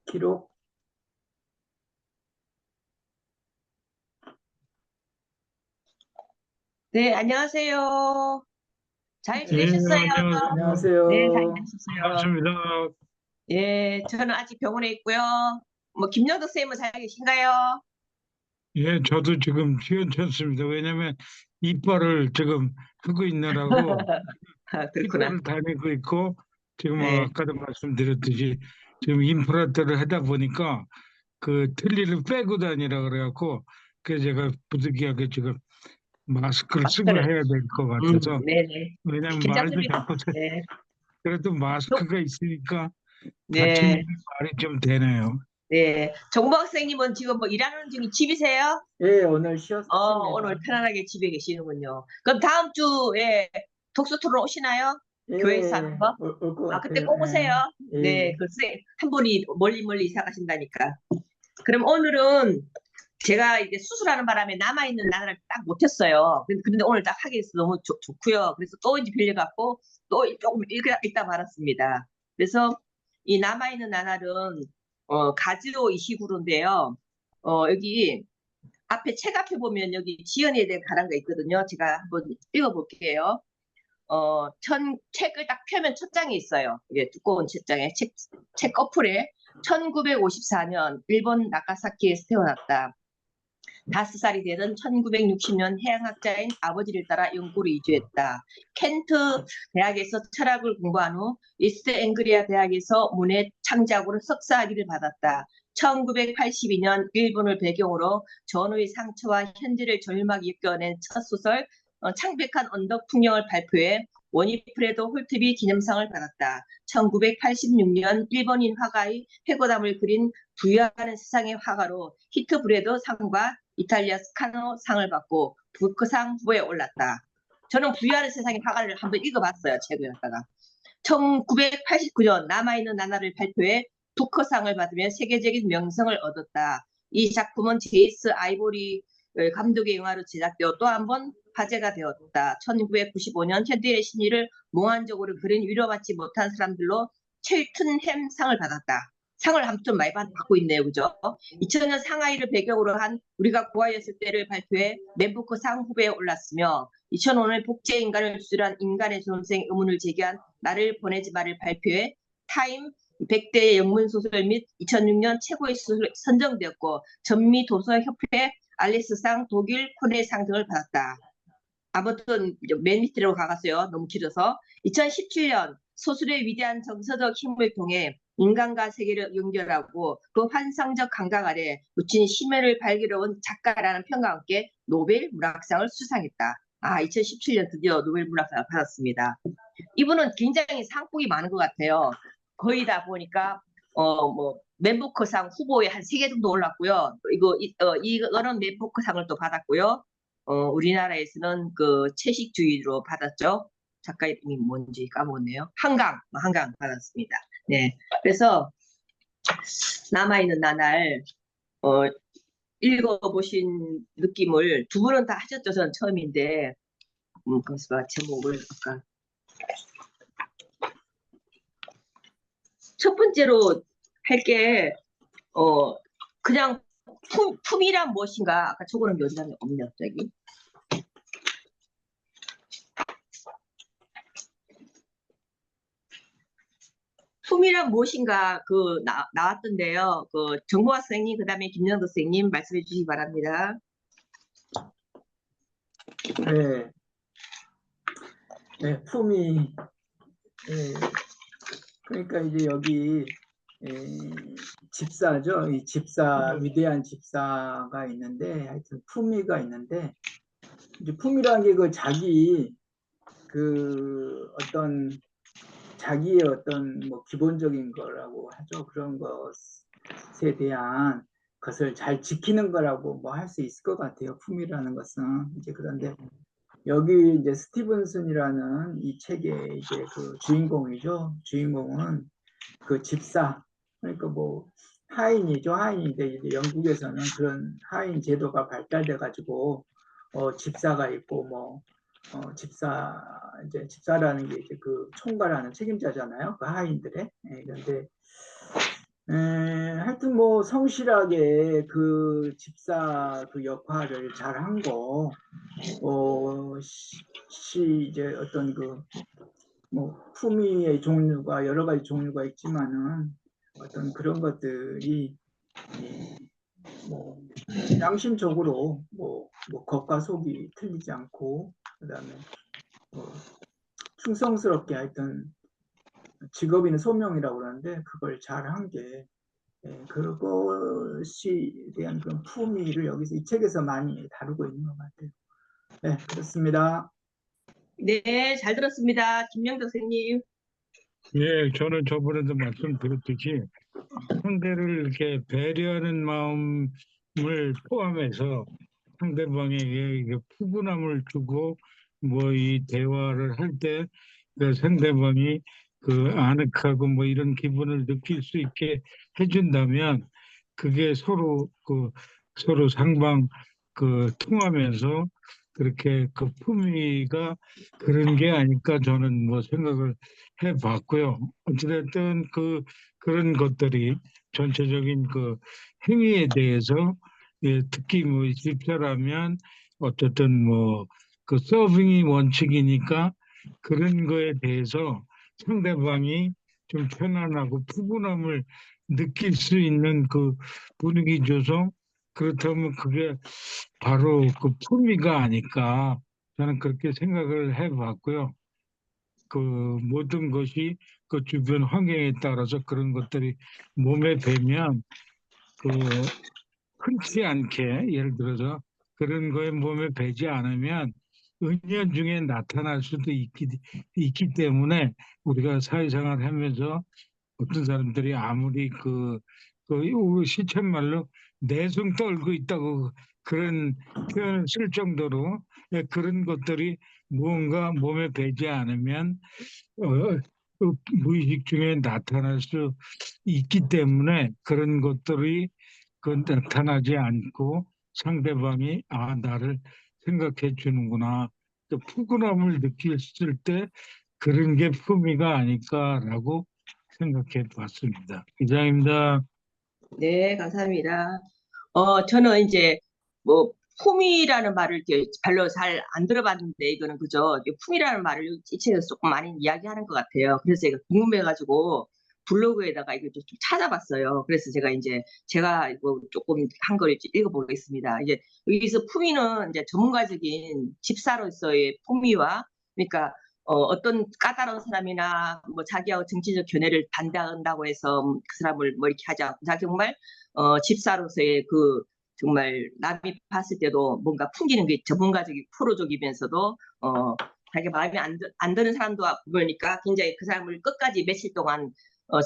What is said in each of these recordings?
기록. 네, 안녕하세요. 잘 예, 지내셨어요? 안녕하세요. 네, 잘 안녕하세요. 지내셨어요. 반갑습니다. 예, 저는 아직 병원에 있고요. 김영덕 선생님은 잘 계신가요? 예, 저도 지금 시원찮습니다. 왜냐면 이빨을 지금 하고 있느라고 그렇구나. 치과를 다니고 있고, 지금 네. 아까도 말씀드렸듯이 지금 임플란트를 하다 보니까 그 틀니를 빼고 다니라 그래갖고, 그래서 제가 부득이하게 지금 마스크를 쓰고 마스크를. 해야 될 것 같아서, 네네. 왜냐면 말도 괜찮습니다. 자꾸 네. 그래도 정- 마스크가 있으니까 다치는 네. 말이 좀 되네요. 네. 정보학 선생님은 지금 일하는 중이 집이세요? 예, 오늘 쉬었습니다. 오늘 편안하게 집에 계시는군요. 그럼 다음 주에 독서 토론 오시나요? 교회에서 하는 예, 거? 올 것 그때 같아요. 꼭 오세요. 예, 네, 예. 글쎄, 한 분이 멀리 이사 가신다니까. 그럼 오늘은 제가 이제 수술하는 바람에 남아있는 나날을 딱 못했어요. 그런데 오늘 딱 하게 돼서 너무 좋고요. 그래서 또 이제 빌려갖고 또 조금 읽다 말았습니다. 그래서 이 남아있는 나날은 가지오 이시구로인데요. 여기 앞에 책 앞에 보면 여기 지연에 대한 가란가 있거든요. 제가 한번 읽어볼게요. 책을 딱 펴면 첫 장에 있어요. 이게 두꺼운 책장에, 책 거풀에 1954년 일본 나가사키에서 태어났다. 5살이 되던 1960년 해양학자인 아버지를 따라 영국으로 이주했다. 켄트 대학에서 철학을 공부한 후 이스트 앵그리아 대학에서 문해 창작으로 석사학위를 받았다. 1982년 일본을 배경으로 전후의 상처와 현재를 절망하게 엮어낸 첫 소설 창백한 언덕 풍경을 발표해 원이프레도 홀트비 기념상을 받았다. 1986년 일본인 화가의 회고담을 그린 부유하는 세상의 화가로 히트브레드 상과 이탈리아 스카노 상을 받고 부크상 후보에 올랐다. 저는 부유하는 세상의 화가를 한번 읽어봤어요. 책을 갖다가. 1989년 남아있는 나날을 발표해 부커상을 받으며 세계적인 명성을 얻었다. 이 작품은 제이스 아이보리 감독의 영화로 제작되어 또 한 번 화제가 되었다. 1995년 현대의 심리를 몽환적으로 그린 위로받지 못한 사람들로 첼튼햄 상을 받았다. 상을 아무튼 많이 받고 있네요. 그죠? 2000년 상하이를 배경으로 한 우리가 고아였을 때를 발표해 맨부커 상 후보에 올랐으며 2005년 복제인간을 주술한 인간의 존생 의문을 제기한 나를 보내지 마를 발표해 타임 100대 영문소설 및 2006년 최고의 소설 선정되었고 전미도서협회 알리스상 독일 코네상 등을 받았다. 아무튼 맨 밑으로 가갔어요. 너무 길어서. 2017년 소설의 위대한 정서적 힘을 통해 인간과 세계를 연결하고 그 환상적 감각 아래 묻힌 심연을 발견해온 작가라는 평가와 함께 노벨 문학상을 수상했다. 2017년 드디어 노벨 문학상을 받았습니다. 이분은 굉장히 상복이 많은 것 같아요. 거의 다 보니까 맨부커상 후보에 한 3개 정도 올랐고요. 이거는 맨부커상을 또 받았고요. 우리나라에서는 그 채식주의로 받았죠. 작가 이름이 뭔지 까먹었네요. 한강 받았습니다. 네. 그래서 남아있는 나날 읽어보신 느낌을 두 분은 다 하셨죠. 저는 처음인데 그래서 제목을 아까 첫 번째로 할게 그냥 품이란 무엇인가 아까 적어놓은 게 어디가 없네 갑자기. 품이란 무엇인가 나왔던데요. 그 정보화 선생님 그다음에 김영도 선생님 말씀해 주시기 바랍니다. 네, 네, 품이. 예, 그러니까 이제 여기 집사죠. 이 집사, 위대한 집사가 있는데, 하여튼 품위가 있는데, 이제 품이라는 게 그 자기의 어떤 뭐 기본적인 거라고 하죠. 그런 것에 대한 것을 잘 지키는 거라고 뭐 할 수 있을 것 같아요. 품이라는 것은. 이제 그런데 여기 이제 스티븐슨이라는 이 책의 이제 그 주인공이죠. 주인공은 그 집사, 그러니까 뭐 하인이죠. 하인인데 이제 영국에서는 그런 하인 제도가 발달돼 가지고 집사가 있고 뭐 이제 집사라는 게 이제 그 총괄하는 책임자잖아요. 그 하인들의. 그런데 하여튼 뭐 성실하게 그 집사 그 역할을 잘 한 거, 이제 어떤 그 뭐 품위의 종류가 여러 가지 종류가 있지만은 어떤 그런 것들이 뭐 양심적으로 뭐 겉과 속이 틀리지 않고 그다음에 뭐 충성스럽게 하여튼 직업인은 소명이라고 그러는데 그걸 잘한 게 그것이 대한 그런 품위를 여기서 이 책에서 많이 다루고 있는 것 같아요. 네, 그렇습니다. 네, 잘 들었습니다. 김명덕 선생님. 예, 저는 저번에도 말씀드렸듯이 상대를 이렇게 배려하는 마음을 포함해서 상대방에게 이게 푸근함을 주고 뭐 이 대화를 할 때 그 상대방이 그 아늑하고 뭐 이런 기분을 느낄 수 있게 해준다면 그게 서로 상방 그 통하면서 그렇게 그 품위가 그런 게 아닐까 저는 뭐 생각을 해봤고요. 어찌됐든 그런 것들이 전체적인 그 행위에 대해서 특히 뭐 집사라면 어쨌든 뭐 그 서빙이 원칙이니까 그런 거에 대해서 상대방이 좀 편안하고 푸근함을 느낄 수 있는 그 분위기 조성 그렇다면 그게 바로 그 품위가 아닐까 저는 그렇게 생각을 해봤고요. 그 모든 것이 그 주변 환경에 따라서 그런 것들이 몸에 배면 그 흔치 않게 예를 들어서 그런 거에 몸에 배지 않으면 은연중에 나타날 수도 있기 때문에 우리가 사회생활 하면서 어떤 사람들이 아무리 그 시쳇말로 내숭 떨고 있다고 그런 표현을 쓸 정도로 그런 것들이 무언가 몸에 배지 않으면 무의식 중에 나타날 수 있기 때문에 그런 것들이 나타나지 않고 상대방이 나를 생각해 주는구나 또 푸근함을 느꼈을 때 그런 게 품위가 아닐까라고 생각해 봤습니다. 이상입니다. 네, 감사합니다. 저는 이제 뭐 품위라는 말을 이렇게 별로 잘 안 들어봤는데 이거는 그죠? 이게 품위라는 말을 이 책에서 조금 많이 이야기하는 것 같아요. 그래서 제가 궁금해가지고 블로그에다가 이거 좀 찾아봤어요. 그래서 제가 이거 조금 한 걸 읽어보겠습니다. 이제 여기서 품위는 이제 전문가적인 집사로서의 품위와 그러니까 어떤 까다로운 사람이나 뭐 자기하고 정치적 견해를 반대한다고 해서 그 사람을 뭐 이렇게 하지 않고 정말 집사로서의 그 정말 남이 봤을 때도 뭔가 풍기는 게 전문가적인 프로적이면서도 자기 마음에 안 드는 사람도 보니까 굉장히 그 사람을 끝까지 며칠 동안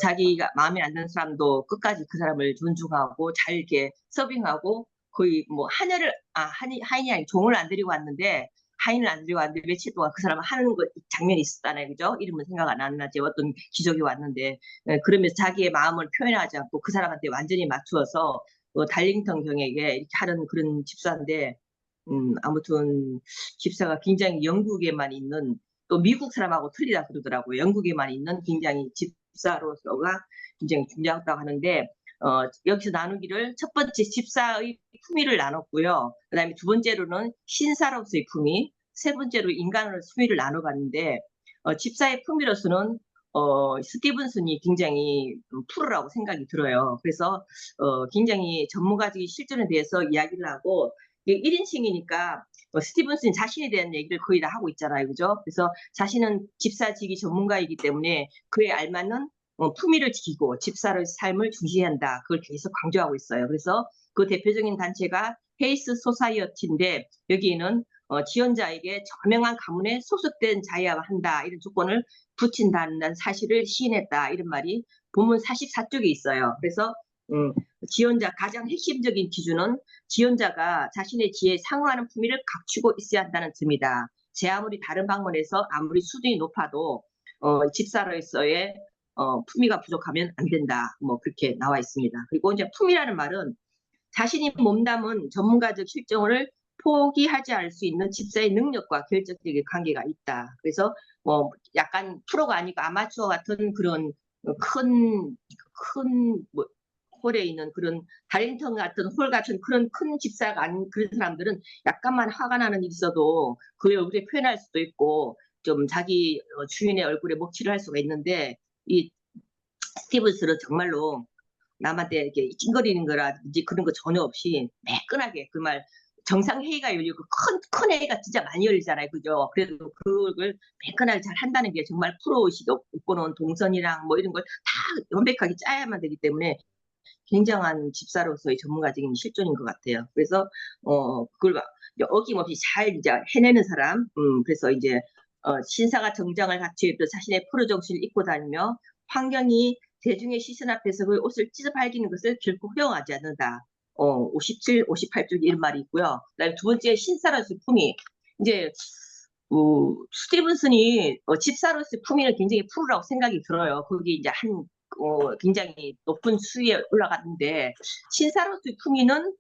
자기가 마음에 안 드는 사람도 끝까지 그 사람을 존중하고 잘 이렇게 서빙하고 거의 뭐 하인이 아니 종을 안 데리고 왔는데 하인을 안 데리고 왔는데 며칠 동안 그 사람을 하는 거 장면이 있었잖아요, 그죠? 이름은 생각 안 나지 어떤 기적이 왔는데 그러면서 자기의 마음을 표현하지 않고 그 사람한테 완전히 맞추어서 달링턴 경에게 이렇게 하는 그런 집사인데 아무튼 집사가 굉장히 영국에만 있는 또 미국 사람하고 틀리다 그러더라고요. 영국에만 있는 굉장히 집사로서가 굉장히 중요하다고 하는데 여기서 나누기를 첫 번째 집사의 품위를 나눴고요. 그다음에 두 번째로는 신사로서의 품위, 세 번째로 인간으로서의 품위를 나눠봤는데 집사의 품위로서는 스티븐슨이 굉장히 프로라고 생각이 들어요. 그래서 굉장히 전문가적인 실전에 대해서 이야기를 하고 1인칭이니까 스티븐슨 자신에 대한 얘기를 거의 다 하고 있잖아요. 그죠? 그래서 자신은 집사직이 전문가이기 때문에 그에 알맞는 품위를 지키고 집사의 삶을 중시해야 한다. 그걸 계속 강조하고 있어요. 그래서 그 대표적인 단체가 헤이스 소사이어티인데 여기에는 지원자에게 저명한 가문에 소속된 자여야 한다. 이런 조건을 붙인다는 사실을 시인했다. 이런 말이 본문 44쪽에 있어요. 그래서 지원자 가장 핵심적인 기준은 지원자가 자신의 지혜에 상응하는 품위를 갖추고 있어야 한다는 점이다. 제 아무리 다른 방문에서 아무리 수준이 높아도 집사로서의 품위가 부족하면 안 된다. 뭐 그렇게 나와 있습니다. 그리고 이제 품위라는 말은 자신이 몸담은 전문가적 실정을 포기하지 않을 수 있는 집사의 능력과 결정적인 관계가 있다. 그래서 뭐 약간 프로가 아니고 아마추어 같은 그런 큰 뭐 홀에 있는 그런 달링턴 같은 홀 같은 그런 큰 집사가 아닌 그런 사람들은 약간만 화가 나는 일이 있어도 그 얼굴에 표현할 수도 있고 좀 자기 주인의 얼굴에 먹칠을 할 수가 있는데 이 스티븐스는 정말로 남한테 이렇게 찡거리는 거라든지 그런 거 전혀 없이 매끈하게 그 말 정상 회의가 열리고 큰 회의가 진짜 많이 열리잖아요, 그죠? 그래도 그걸 매끈하게 잘 한다는 게 정말 프로의식이 없고는 동선이랑 뭐 이런 걸 다 완벽하게 짜야만 되기 때문에 굉장한 집사로서의 전문가적인 실존인 것 같아요. 그래서 그걸 이제 어김없이 잘 이제 해내는 사람. 그래서 이제 신사가 정장을 갖추어 입고 자신의 프로 정신을 입고 다니며 환경이 대중의 시선 앞에서 그 옷을 찢어 밝히는 것을 결코 허용하지 않는다. 57, 58쪽 이런 말이 있고요. 그다음에 두 번째 신사로서의 품위. 이제 스티븐슨이 집사로서의 품위는 굉장히 프로라고 생각이 들어요. 거기 이제 굉장히 높은 수위에 올라갔는데 신사로서의 품위는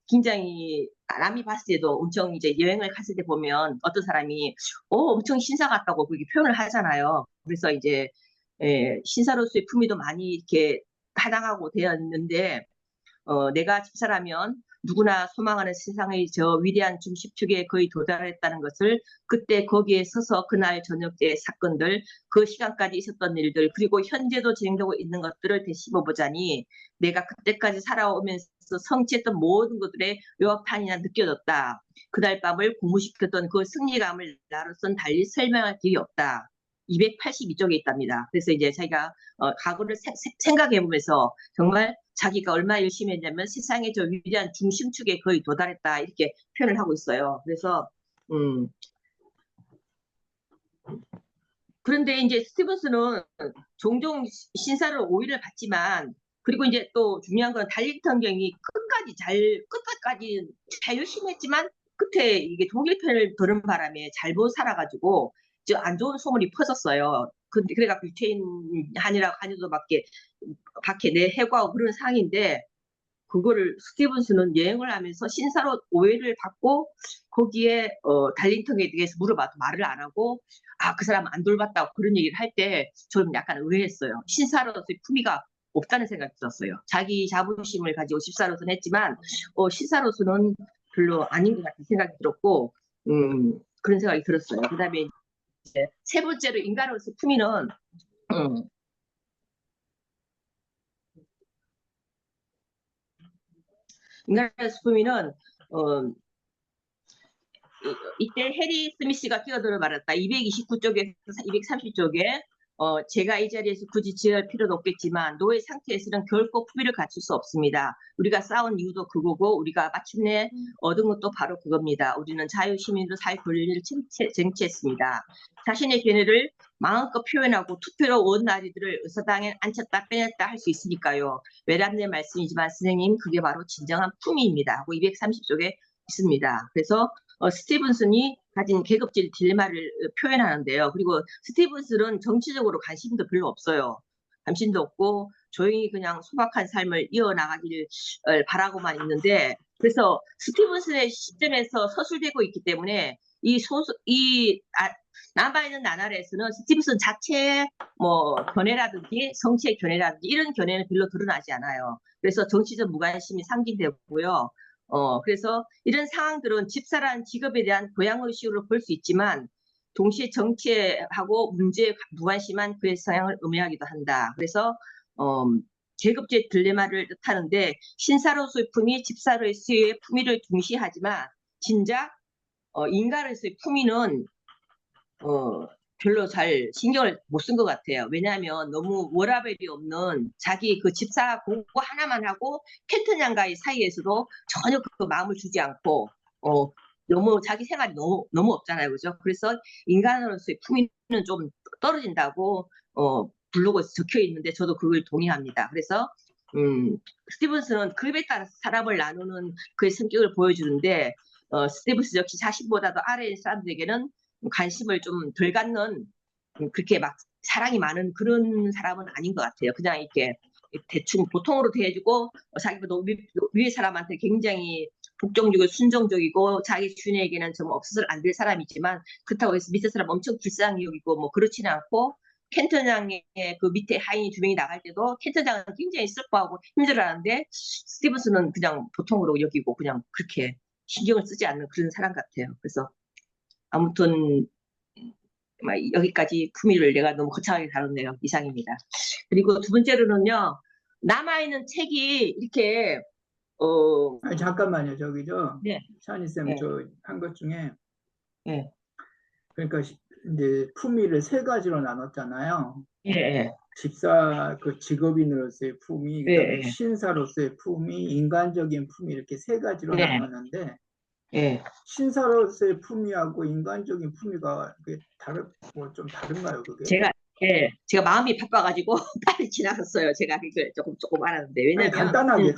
굉장히 남이 봤을 때도 엄청 이제 여행을 갔을 때 보면 어떤 사람이 엄청 신사 같다고 그렇게 표현을 하잖아요. 그래서 이제 신사로서의 품위도 많이 이렇게 타당하고 되었는데 내가 집사라면 누구나 소망하는 세상의 저 위대한 중심축에 거의 도달했다는 것을 그때 거기에 서서 그날 저녁 때 사건들, 그 시간까지 있었던 일들, 그리고 현재도 진행되고 있는 것들을 되씹어 보자니 내가 그때까지 살아오면서 성취했던 모든 것들의 묘판이나 느껴졌다. 그날 밤을 고무시켰던 그 승리감을 나로선 달리 설명할 길이 없다. 282쪽에 있답니다. 그래서 이제 자기가 과거를 생각해 보면서 정말 자기가 얼마나 열심히 했냐면 세상의 저 위대한 중심축에 거의 도달했다 이렇게 표현을 하고 있어요. 그래서 그런데 이제 스티븐스는 종종 신사를 오해를 받지만 그리고 이제 또 중요한 건 달링턴 경이 끝까지 잘 열심히 했지만 끝에 이게 독일 편을 들은 바람에 잘못 살아가지고 안 좋은 소문이 퍼졌어요. 그래갖고 유태인한이라고 한여도 밖에 내해고하고 그런 상황인데 그거를 스티븐스는 여행을 하면서 신사로 오해를 받고 거기에 달링턴에 대해서 물어봐도 말을 안 하고 그 사람 안 돌봤다고 그런 얘기를 할 때 저는 약간 의외했어요. 신사로서의 품위가 없다는 생각이 들었어요. 자기 자부심을 가지고 집사로서는 했지만 신사로서는 별로 아닌 것 같은 생각이 들었고 그런 생각이 들었어요. 그다음에 이제 세 번째로 인간으로서의 품위는 인간으로서의 품위는 이때 해리 스미스가 끼어들어 말했다. 229쪽에서 230쪽에 제가 이 자리에서 굳이 지을 필요도 없겠지만 노예 상태에서는 결코 품위를 갖출 수 없습니다. 우리가 싸운 이유도 그거고 우리가 마침내 얻은 것도 바로 그겁니다. 우리는 자유시민으로 살 권리를 쟁취했습니다. 자신의 견해를 마음껏 표현하고 투표로 원나리들을 의사당에 앉혔다 빼냈다 할 수 있으니까요. 외람된 말씀이지만 선생님 그게 바로 진정한 품위입니다. 하고 230쪽에 있습니다. 그래서 스티븐슨이 가진 계급질 딜레마를 표현하는데요. 그리고 스티븐슨은 정치적으로 관심도 별로 없어요. 관심도 없고 조용히 그냥 소박한 삶을 이어나가기를 바라고만 있는데 그래서 스티븐슨의 시점에서 서술되고 있기 때문에 남아있는 나날에서는 스티븐슨 자체의 견해라든지 성취의 견해라든지 이런 견해는 별로 드러나지 않아요. 그래서 정치적 무관심이 상징되고요. 그래서 이런 상황들은 집사라는 직업에 대한 고양의식으로 볼 수 있지만 동시에 정치하고 문제에 무관심한 그의 성향을 의미하기도 한다. 그래서 계급적 딜레마를 뜻하는데 신사로서의 품위, 집사로서의 품위를 중시하지만 진작 인간으로서의 품위는 별로 잘 신경을 못 쓴 것 같아요. 왜냐하면 너무 워라밸이 없는 자기 그 집사 공부 하나만 하고 켄튼 양과의 사이에서도 전혀 그 마음을 주지 않고 너무 자기 생활이 너무 없잖아요, 그죠? 그래서 인간으로서의 품위는 좀 떨어진다고 블로그에 적혀 있는데 저도 그걸 동의합니다. 그래서 스티븐슨은 급에 따라서 사람을 나누는 그의 성격을 보여주는데 스티븐스 역시 자신보다도 아래의 사람들에게는 관심을 좀 덜 갖는 그렇게 막 사랑이 많은 그런 사람은 아닌 것 같아요. 그냥 이렇게 대충 보통으로 대해주고 자기보다 위에 사람한테 굉장히 복종적이고 순종적이고 자기 주인에게는 좀 없어서는 안 될 사람이지만 그렇다고 해서 밑에 사람 엄청 불쌍히 여기고 뭐 그렇지는 않고 켄터장의 그 밑에 하인이 두 명이 나갈 때도 켄터장은 굉장히 슬퍼하고 힘들어하는데 스티븐스는 그냥 보통으로 여기고 그냥 그렇게 신경을 쓰지 않는 그런 사람 같아요. 그래서 아무튼 여기까지 품위를 내가 너무 거창하게 다뤘네요. 이상입니다. 그리고 두 번째로는요. 남아있는 책이 이렇게 아니, 잠깐만요. 저기죠. 네, 샤니쌤 네, 저 한 것 중에 네, 그러니까 이제 품위를 세 가지로 나눴잖아요. 예, 예, 집사 그 직업인으로서의 품위, 그다음에 예, 신사로서의 품위, 인간적인 품위 이렇게 세 가지로 예, 나눴는데 예. 신사로서의 품위하고 인간적인 품위가 그게 뭐 좀 다른가요, 그게? 제가 제가 마음이 바빠가지고 빨리 지나갔어요. 제가 이걸 조금 알았는데 아니 왜냐면 간단하게.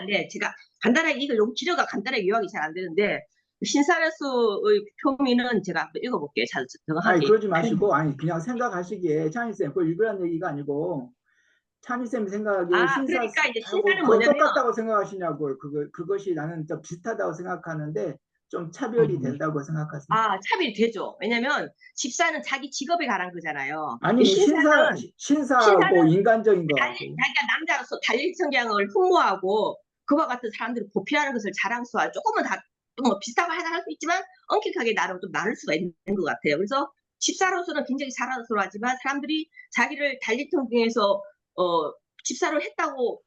네, 제가 간단하게 이거 기료가 간단하게 요약이 잘 안 되는데 신사로서의 표미는 제가 한번 읽어볼게요. 잘 아니 정확하게 그러지 마시고 아니 그냥 생각하시기에 차니쌤 그걸 읽으라는 얘기가 아니고 차니쌤이 생각하기에 그러니까 이제 신사하고 신사는 그거 뭐냐면 똑같다고 생각하시냐고요. 그것이 나는 좀 비슷하다고 생각하는데 좀 차별이 된다고 생각하세요. 차별이 되죠. 왜냐면 집사는 자기 직업에 관한 거잖아요. 아니 신사하고 신사는 인간적인 거하고 자기가 남자로서 달릴 성향을 흠모하고 그와 같은 사람들을 보필하는 것을 자랑스러워 조금은 다뭐 비슷하고 하나 할 수 있지만 엄격하게 나름 좀 나눌 수가 있는 것 같아요. 그래서 집사로서는 굉장히 자랑스러워하지만 사람들이 자기를 달리통 중에서 집사를 했다고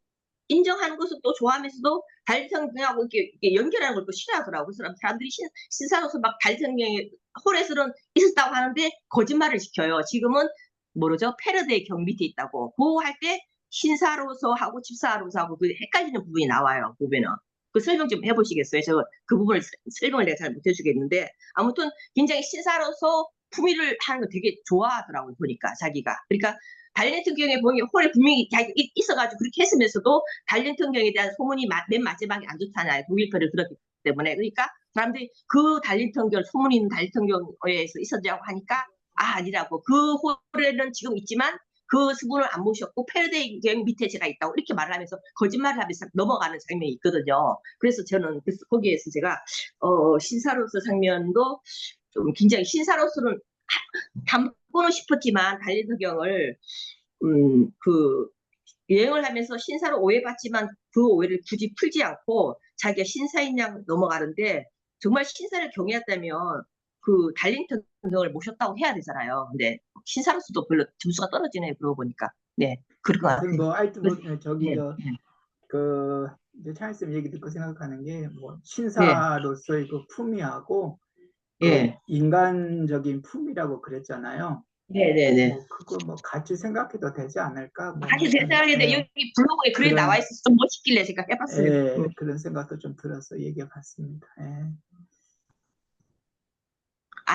인정하는 것을 또 좋아하면서도 달성경하고 이렇게 연결하는 걸 또 싫어하더라고요. 그래서 사람들이 신사로서 막 달성경의 홀에서는 있었다고 하는데 거짓말을 시켜요. 지금은 모르죠. 패러데이 경 밑에 있다고. 그거 할 때 신사로서 하고 집사로서 하고 그 헷갈리는 부분이 나와요. 보면은. 그 설명 좀 해보시겠어요? 저 그 부분을 설명을 내가 잘 못 해주겠는데 아무튼 굉장히 신사로서 품위를 하는 거 되게 좋아하더라고요. 보니까 자기가. 그러니까 달렌트 경에 보면 홀에 분명히 있어가지고 그렇게 했으면서도 달렌트 경에 대한 소문이 맨 마지막에 안 좋잖아요. 독일 편을 들었기 때문에. 그러니까 사람들이 그 달렌트 경 소문 있는 달렌트 경에서 있었냐고 하니까 아니라고. 그 홀에는 지금 있지만 그 수분을 안 모셨고 패러데이 경 밑에 제가 있다고 이렇게 말을 하면서 거짓말을 하면서 넘어가는 장면이 있거든요. 그래서 저는 거기에서 제가 신사로서 장면도 좀 굉장히 신사로서는 담고는 싶었지만 달렌트 경을 그 여행을 하면서 신사로 오해받지만 그 오해를 굳이 풀지 않고 자기가 신사인 양 넘어가는데 정말 신사를 경외했다면 그 달링턴 경을 모셨다고 해야 되잖아요. 근데 신사로서도 별로 점수가 떨어지네요. 그러고 보니까. 네, 그럴 것 하여튼 같아요. 뭐 하여튼 뭐 저기 네, 그 이제 차이쌤 얘기 듣고 생각하는 게 뭐 네, 신사로서의 그 품위하고 그 네, 인간적인 품위라고 그랬잖아요. 네, 네, 네. 뭐 그거 뭐 같이 생각해도 되지 않을까? 뭐 사실 제 무슨 생각인데 여기 블로그에 글이 나와 그런 있어서 좀 멋있길래 제가 해봤어요. 그런 생각도 좀 들어서 얘기해 봤습니다.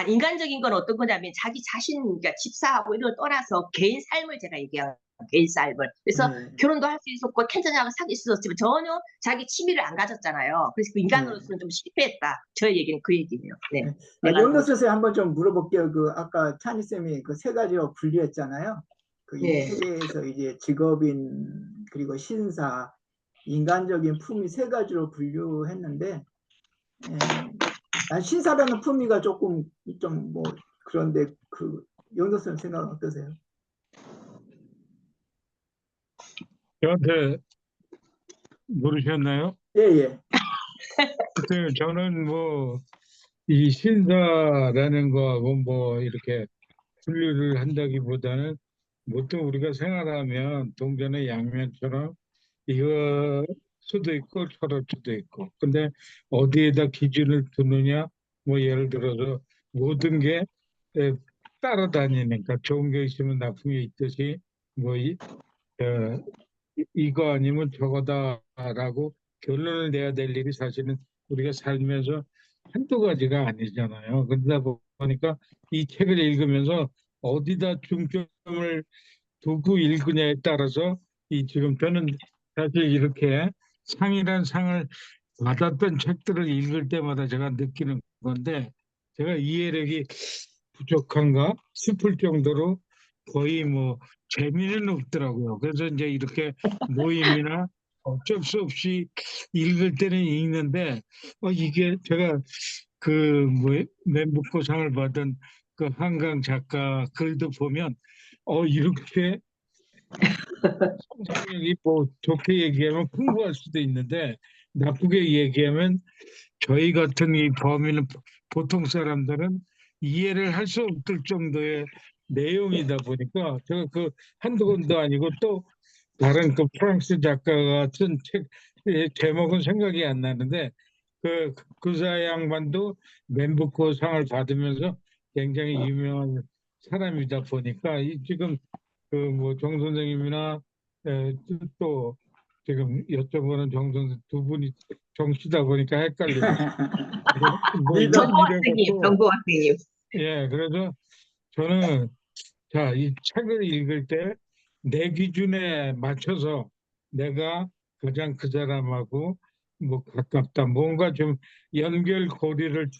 인간적인 건 어떤 거냐면 자기 자신, 그러니까 집사하고 이런 걸 떠나서 개인 삶을 제가 얘기해요. 개인 삶을. 그래서 네, 결혼도 할 수 있었고 켄트장하고 사귈 수 있었지만 전혀 자기 취미를 안 가졌잖아요. 그래서 그 네. 인간으로서는 좀 실패했다. 저의 얘기는 그 얘기예요. 네. 네. 아, 내가 연노 너무 선생님 한번 좀 물어볼게요. 그 아까 찬희 쌤이 그 세 가지로 분류했잖아요. 그 이 네. 책에서 이제 직업인 그리고 신사, 인간적인 품위 세 가지로 분류했는데 난 신사라는 품위가 조금 좀 뭐 그런데 그 연노 선생님 생각은 어떠세요? 저한테 물으셨나요? 예, 예. 글쎄요, 저는 뭐 이 신사라는 거하고 뭐 이렇게 분류를 한다기보다는 보통 우리가 생활하면 동전의 양면처럼 이거 수도 있고 저럴 수도 있고 근데 어디에다 기준을 두느냐 뭐 예를 들어서 모든 게 에, 따라다니니까 좋은 게 있으면 나쁜 게 있듯이 뭐 이거 아니면 저거다라고 결론을 내야 될 일이 사실은 우리가 살면서 한두 가지가 아니잖아요. 그러다 보니까 이 책을 읽으면서 어디다 중점을 두고 읽느냐에 따라서 이 지금 저는 사실 이렇게 상이란 상을 받았던 책들을 읽을 때마다 제가 느끼는 건데 제가 이해력이 부족한가 싶을 정도로 거의 뭐 재미는 없더라고요. 그래서 이제 이렇게 모임이나 어쩔 수 없이 읽을 때는 읽는데 이게 제가 그뭐 맨북고상을 받은 그 한강 작가 글도 보면 이렇게 상상력이 뭐 좋게 얘기하면 풍부할 수도 있는데 나쁘게 얘기하면 저희 같은 이 범인은 보통 사람들은 이해를 할 수 없을 정도의 내용이다 보니까 제가 그 한두 권도 아니고 또 다른 그 프랑스 작가가 쓴 책 제목은 생각이 안 나는데 그 그사 양반도 맨부코 상을 받으면서 굉장히 유명한 사람이다 보니까 이 지금 그 뭐 정 선생님이나 또 지금 여쭤보는 정 선생 두 분이 정씨다 보니까 헷갈리네. 뭐 리더. 정보 학생님, 이래갖고 정보 학생님. 예 그래서 저는 자, 이 책을 읽을 때 내 기준에 맞춰서 내가 가장 그 사람하고 뭐 가깝다, 뭔가 좀 연결고리를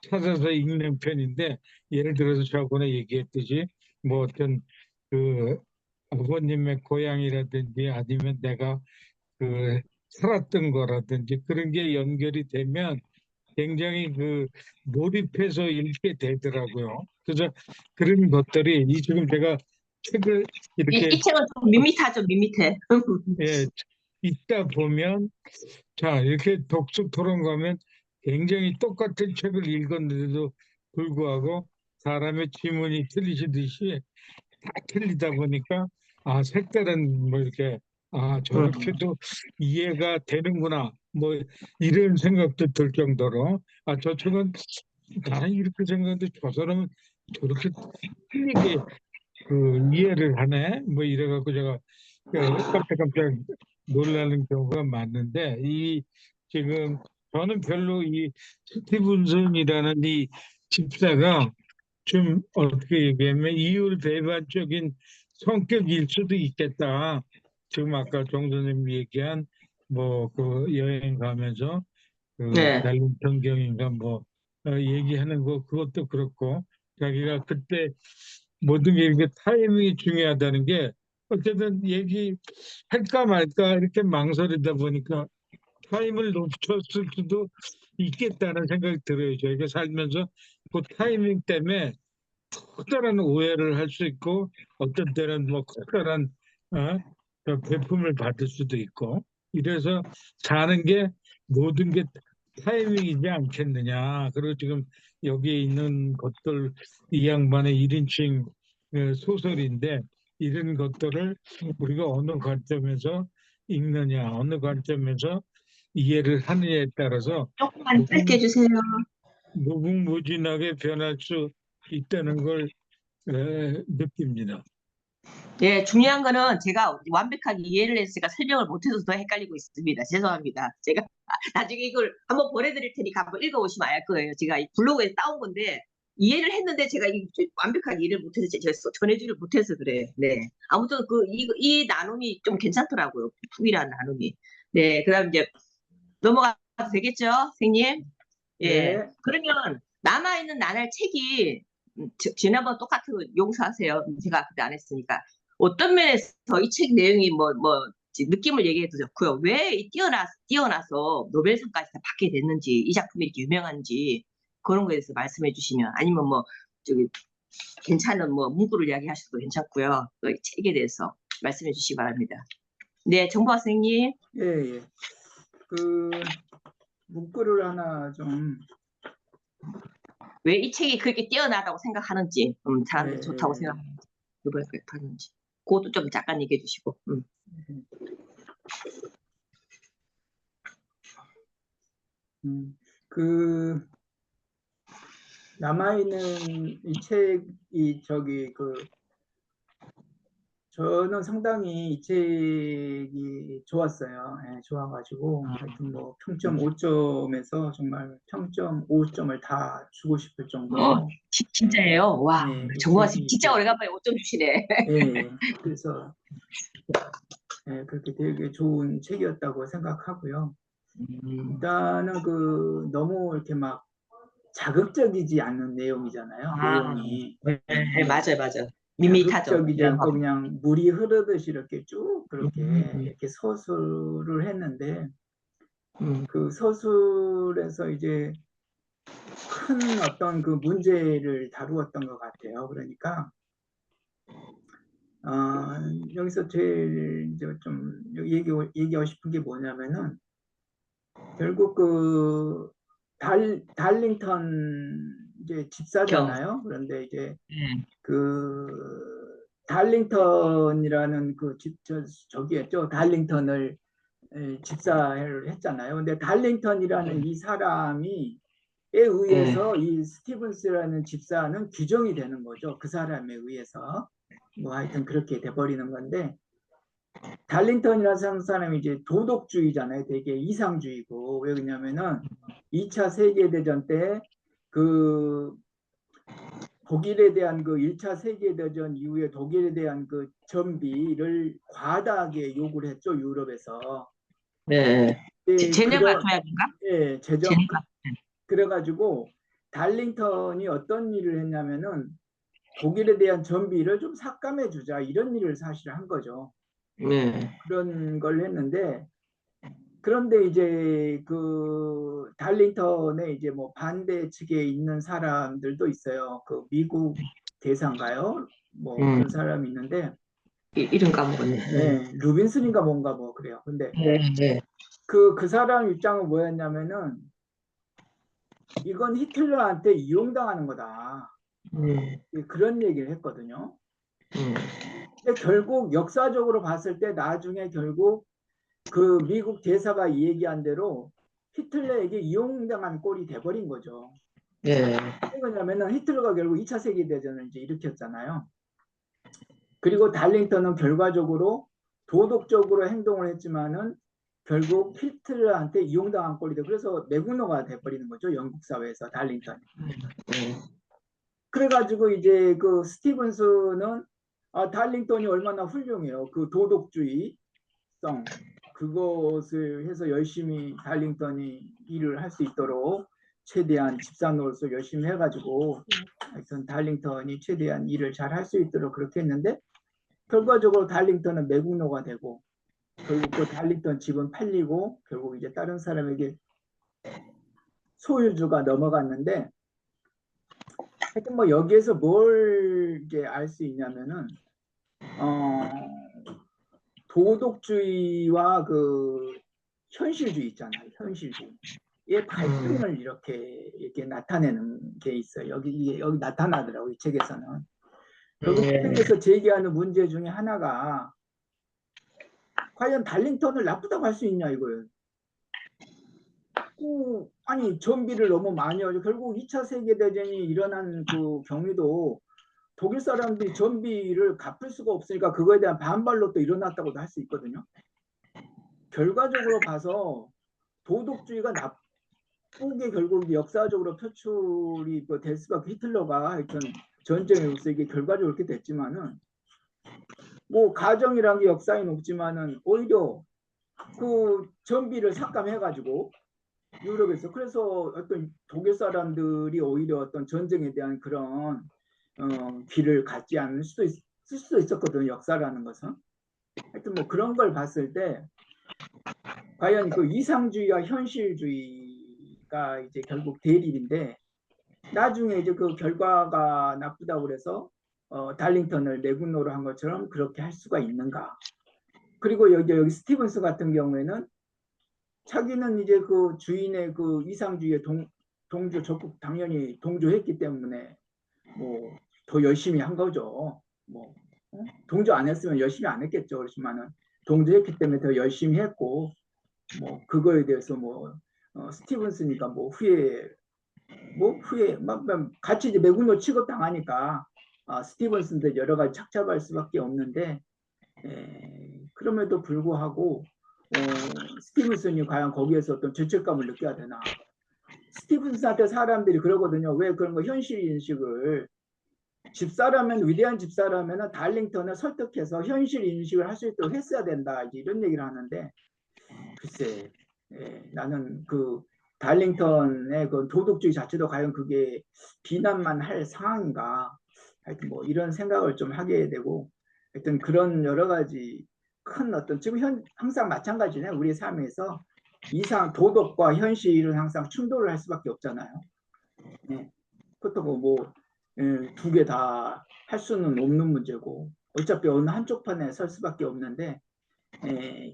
찾아서 읽는 편인데 예를 들어서 저번에 얘기했듯이 뭐 어떤 그 아버님의 고향이라든지 아니면 내가 그 살았던 거라든지 그런 게 연결이 되면 굉장히 그 몰입해서 읽게 되더라고요. 그래서 그런 것들이 이 지금 제가 책을 이렇게 이 책은 좀 밋밋하죠, 밋밋해. 예, 읽다 보면 자 이렇게 독서 토론 가면 굉장히 똑같은 책을 읽었는데도 불구하고 사람의 지문이 틀리시듯이 다 틀리다 보니까 아 색다른 뭐 이렇게 아 저렇게도 이해가 되는구나 뭐 이런 생각도 들 정도로 아 저쪽은 나는 이렇게 생각하는데 저 사람은 저렇게 틀리게 그 이해를 하네 뭐 이래갖고 제가 깜짝깜짝 놀라는 경우가 많은데 이 지금 저는 별로 이 스티븐슨이라는 이 집사가 좀 어떻게 얘기하면 이율배반적인 성격일 수도 있겠다. 지금 아까 정 선생님 얘기한 뭐 그 여행 가면서 그 네. 벨링턴 경인가 뭐 얘기하는 거 그것도 그렇고 자기가 그때 모든 게 이렇게 타이밍이 중요하다는 게 어쨌든 얘기할까 말까 이렇게 망설이다 보니까 타임을 놓쳤을 수도 있겠다는 생각이 들어요. 저희가 살면서 그 타이밍 때문에 커다란 오해를 할 수 있고 어떤 때는 뭐 커다란 어? 그 배품을 받을 수도 있고 이래서 사는 게 모든 게 타이밍이지 않겠느냐. 그리고 지금 여기에 있는 것들 이 양반의 1인칭 소설인데 이런 것들을 우리가 어느 관점에서 읽느냐, 어느 관점에서 이해를 하느냐에 따라서 조금만 짧게 해주세요. 무궁무진하게 변할 수 있다는 걸 느낍니다. 예, 중요한 거는 제가 완벽하게 이해를 해서 제가 설명을 못해서 더 헷갈리고 있습니다. 죄송합니다. 제가 나중에 이걸 한번 보내드릴 테니까 한번 읽어보시면 알 거예요. 제가 이 블로그에 따온 건데 이해를 했는데 제가 완벽하게 이해를 못해서 제가 전해주를 못해서 그래. 네. 아무튼 이 나눔이 좀 괜찮더라고요. 풍이라는 나눔이. 네. 그다음 이제 넘어가도 되겠죠, 선생님? 예. 네. 그러면 남아있는 나날 책이 지난번 똑같은 거 용서하세요. 제가 그때 안 했으니까. 어떤 면에서 이 책 내용이 느낌을 얘기해도 좋고요. 왜 뛰어나서 노벨상까지 다 받게 됐는지, 이 작품이 이렇게 유명한지 그런 거에 대해서 말씀해 주시면 아니면 저기 괜찮은 문구를 이야기하셔도 괜찮고요. 또 이 책에 대해서 말씀해 주시기 바랍니다. 네, 정보학 선생님. 예, 예. 그 문구를 하나 좀 왜 이 책이 그렇게 뛰어나다고 생각하는지, 사람들이 좋다고 예, 생각하는지, 노벨상하는지, 그것도 좀 잠깐 얘기해 주시고. 그 남아있는 이 책이 저는 상당히 이 책이 좋았어요. 예, 좋아가지고 하여튼 뭐 평점 5점에서 정말 평점 5점을 다 주고 싶을 정도로 진짜예요? 와, 예, 이 정보학 책이 선생님 진짜 오래간만에 5점 주시네. 예, 그래서 그렇게 되게 좋은 책이었다고 생각하고요. 일단은 너무 이렇게 막 자극적이지 않는 내용이잖아요. 내용이. 네, 맞아요, 맞아요. 밋밋하죠. 자극적이지 내용하고. 않고 그냥 물이 흐르듯이 이렇게 쭉 그렇게 이렇게 서술을 했는데 그 서술에서 이제 큰 어떤 그 문제를 다루었던 것 같아요. 그러니까 여기서 제일 이제 좀 얘기하고 싶은 게 뭐냐면은 결국 그 달링턴 이제 집사잖아요. 그런데 이제 예. 그 달링턴이라는 그 저기였죠. 달링턴을 집사를 했잖아요. 근데 달링턴이라는 이 사람이 에 의해서 이 스티븐스라는 집사는 규정이 되는 거죠. 그 사람에 의해서. 뭐 하여튼 그렇게 돼버리는 건데 달링턴이라는 사람이 이제 도덕주의잖아요. 되게 이상주의고. 왜 그러냐면은 2차 세계대전 때 그 독일에 대한 그 1차 세계대전 이후에 독일에 대한 그 전비를 과다하게 요구를 했죠. 유럽에서. 네. 제네바 그런 조약인가? 재정 제네바. 그래가지고 달링턴이 어떤 일을 했냐면은 독일에 대한 전비를 좀 삭감해 주자 이런 일을 사실 한 거죠. 네. 그런 걸 했는데 그런데 이제 그 달링턴에 이제 뭐 반대 측에 있는 사람들도 있어요. 그 미국 대사인가요? 뭐 그런 사람이 있는데 이름 까먹었네. 루빈슨인가 뭔가 뭐 그래요. 근데 네. 그 사람 입장은 뭐였냐면은 이건 히틀러한테 이용당하는 거다. 그런 얘기를 했거든요. 근데 결국 역사적으로 봤을 때 나중에 결국 그 미국 대사가 얘기한 대로 히틀러에게 이용당한 꼴이 돼버린 거죠. 네. 왜 그러냐면은 히틀러가 결국 2차 세계대전을 이제 일으켰잖아요. 그리고 달링턴은 결과적으로 도덕적으로 행동을 했지만은 결국 히틀러한테 이용당한 꼴이 돼. 그래서 매국노가 돼버리는 거죠. 영국 사회에서 달링턴이. 그래가지고 이제 그 스티븐스는 달링턴이 얼마나 훌륭해요. 그 도덕주의성 그것을 해서 열심히 달링턴이 일을 할 수 있도록 최대한 집사노로서 열심히 해가지고 하여튼 달링턴이 최대한 일을 잘 할 수 있도록 그렇게 했는데 결과적으로 달링턴은 매국노가 되고 결국 그 달링턴 집은 팔리고 결국 이제 다른 사람에게 소유주가 넘어갔는데 하여튼 뭐 여기에서 뭘 이제 알 수 있냐면은 도덕주의와 그 현실주의 있잖아요. 현실주의의 발등을 이렇게 나타내는 게 있어요. 여기 나타나더라고요. 이 책에서는. 결국 이 책에서 제기하는 문제 중에 하나가 과연 달링턴을 나쁘다고 할 수 있냐 이거예요. 아니 전비를 너무 많이 하죠. 결국 2차 세계대전이 일어난 그 경위도 독일 사람들이 전비를 갚을 수가 없으니까 그거에 대한 반발로 또 일어났다고도 할 수 있거든요. 결과적으로 봐서 도덕주의가 나쁘게 결국 역사적으로 표출이 될 수밖에 히틀러가 하여튼 전쟁으로서 이게 결과적으로 그렇게 됐지만은 뭐 가정이란 게 역사에 높지만은 오히려 그 전비를 삭감해가지고 유럽에서 그래서 어떤 독일 사람들이 오히려 어떤 전쟁에 대한 그런 길을 갖지 않을 수도 있을 수도 있었거든요. 역사라는 것은. 하여튼 뭐 그런 걸 봤을 때 과연 그 이상주의와 현실주의가 이제 결국 대립인데 나중에 이제 그 결과가 나쁘다고 그래서 달링턴을 내군노로 한 것처럼 그렇게 할 수가 있는가? 그리고 여기 스티븐스 같은 경우에는 자기는 이제 그 주인의 그 이상주의에 동조 적극 당연히 동조했기 때문에 뭐 더 열심히 한 거죠. 뭐 동조 안 했으면 열심히 안 했겠죠. 그렇지만은 동조했기 때문에 더 열심히 했고 뭐 그거에 대해서 뭐 스티븐스니까 뭐 후회 막 같이 이제 매국노 취급 당하니까 스티븐스인데 여러 가지 착잡할 수밖에 없는데 그럼에도 불구하고 스티븐슨이 과연 거기에서 어떤 죄책감을 느껴야 되나? 스티븐슨한테 사람들이 그러거든요. 왜 그런 거 현실 인식을 집사라면 위대한 집사라면 달링턴을 설득해서 현실 인식을 할 수 있도록 했어야 된다. 이제 이런 얘기를 하는데 글쎄 나는 그 달링턴의 그 도덕주의 자체도 과연 그게 비난만 할 상황인가? 하여튼 뭐 이런 생각을 좀 하게 되고 하여튼 그런 여러 가지 큰 어떤 지금 항상 마찬가지네 우리 삶에서 도덕과 현실은 항상 충돌을 할 수밖에 없잖아요. 그렇다고 뭐 두 개 다 할 수는 없는 문제고 어차피 어느 한쪽 편에 설 수밖에 없는데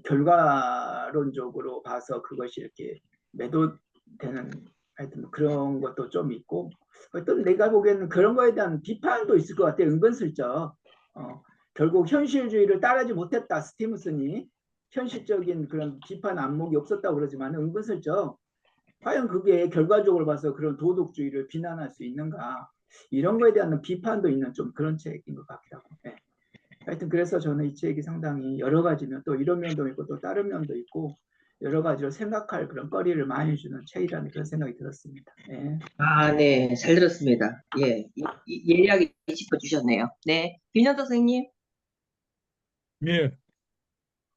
결과론적으로 봐서 그것이 이렇게 매도되는 하여튼 그런 것도 좀 있고 어떤 내가 보기에는 그런 거에 대한 비판도 있을 것 같아요. 은근슬쩍 결국 현실주의를 따르지 못했다. 스티븐슨이 현실적인 그런 비판 안목이 없었다고 그러지만 은근슬쩍 과연 그게 결과적으로 봐서 그런 도덕주의를 비난할 수 있는가 이런 거에 대한 비판도 있는 좀 그런 책인 것 같기도 하고 하여튼 그래서 저는 이 책이 상당히 여러 가지면 또 이런 면도 있고 또 다른 면도 있고 여러 가지로 생각할 그런 거리를 많이 주는 책이라는 그런 생각이 들었습니다. 아, 네, 잘 들었습니다. 예, 예리하게 짚어주셨네요. 네, 김현석 선생님. 예,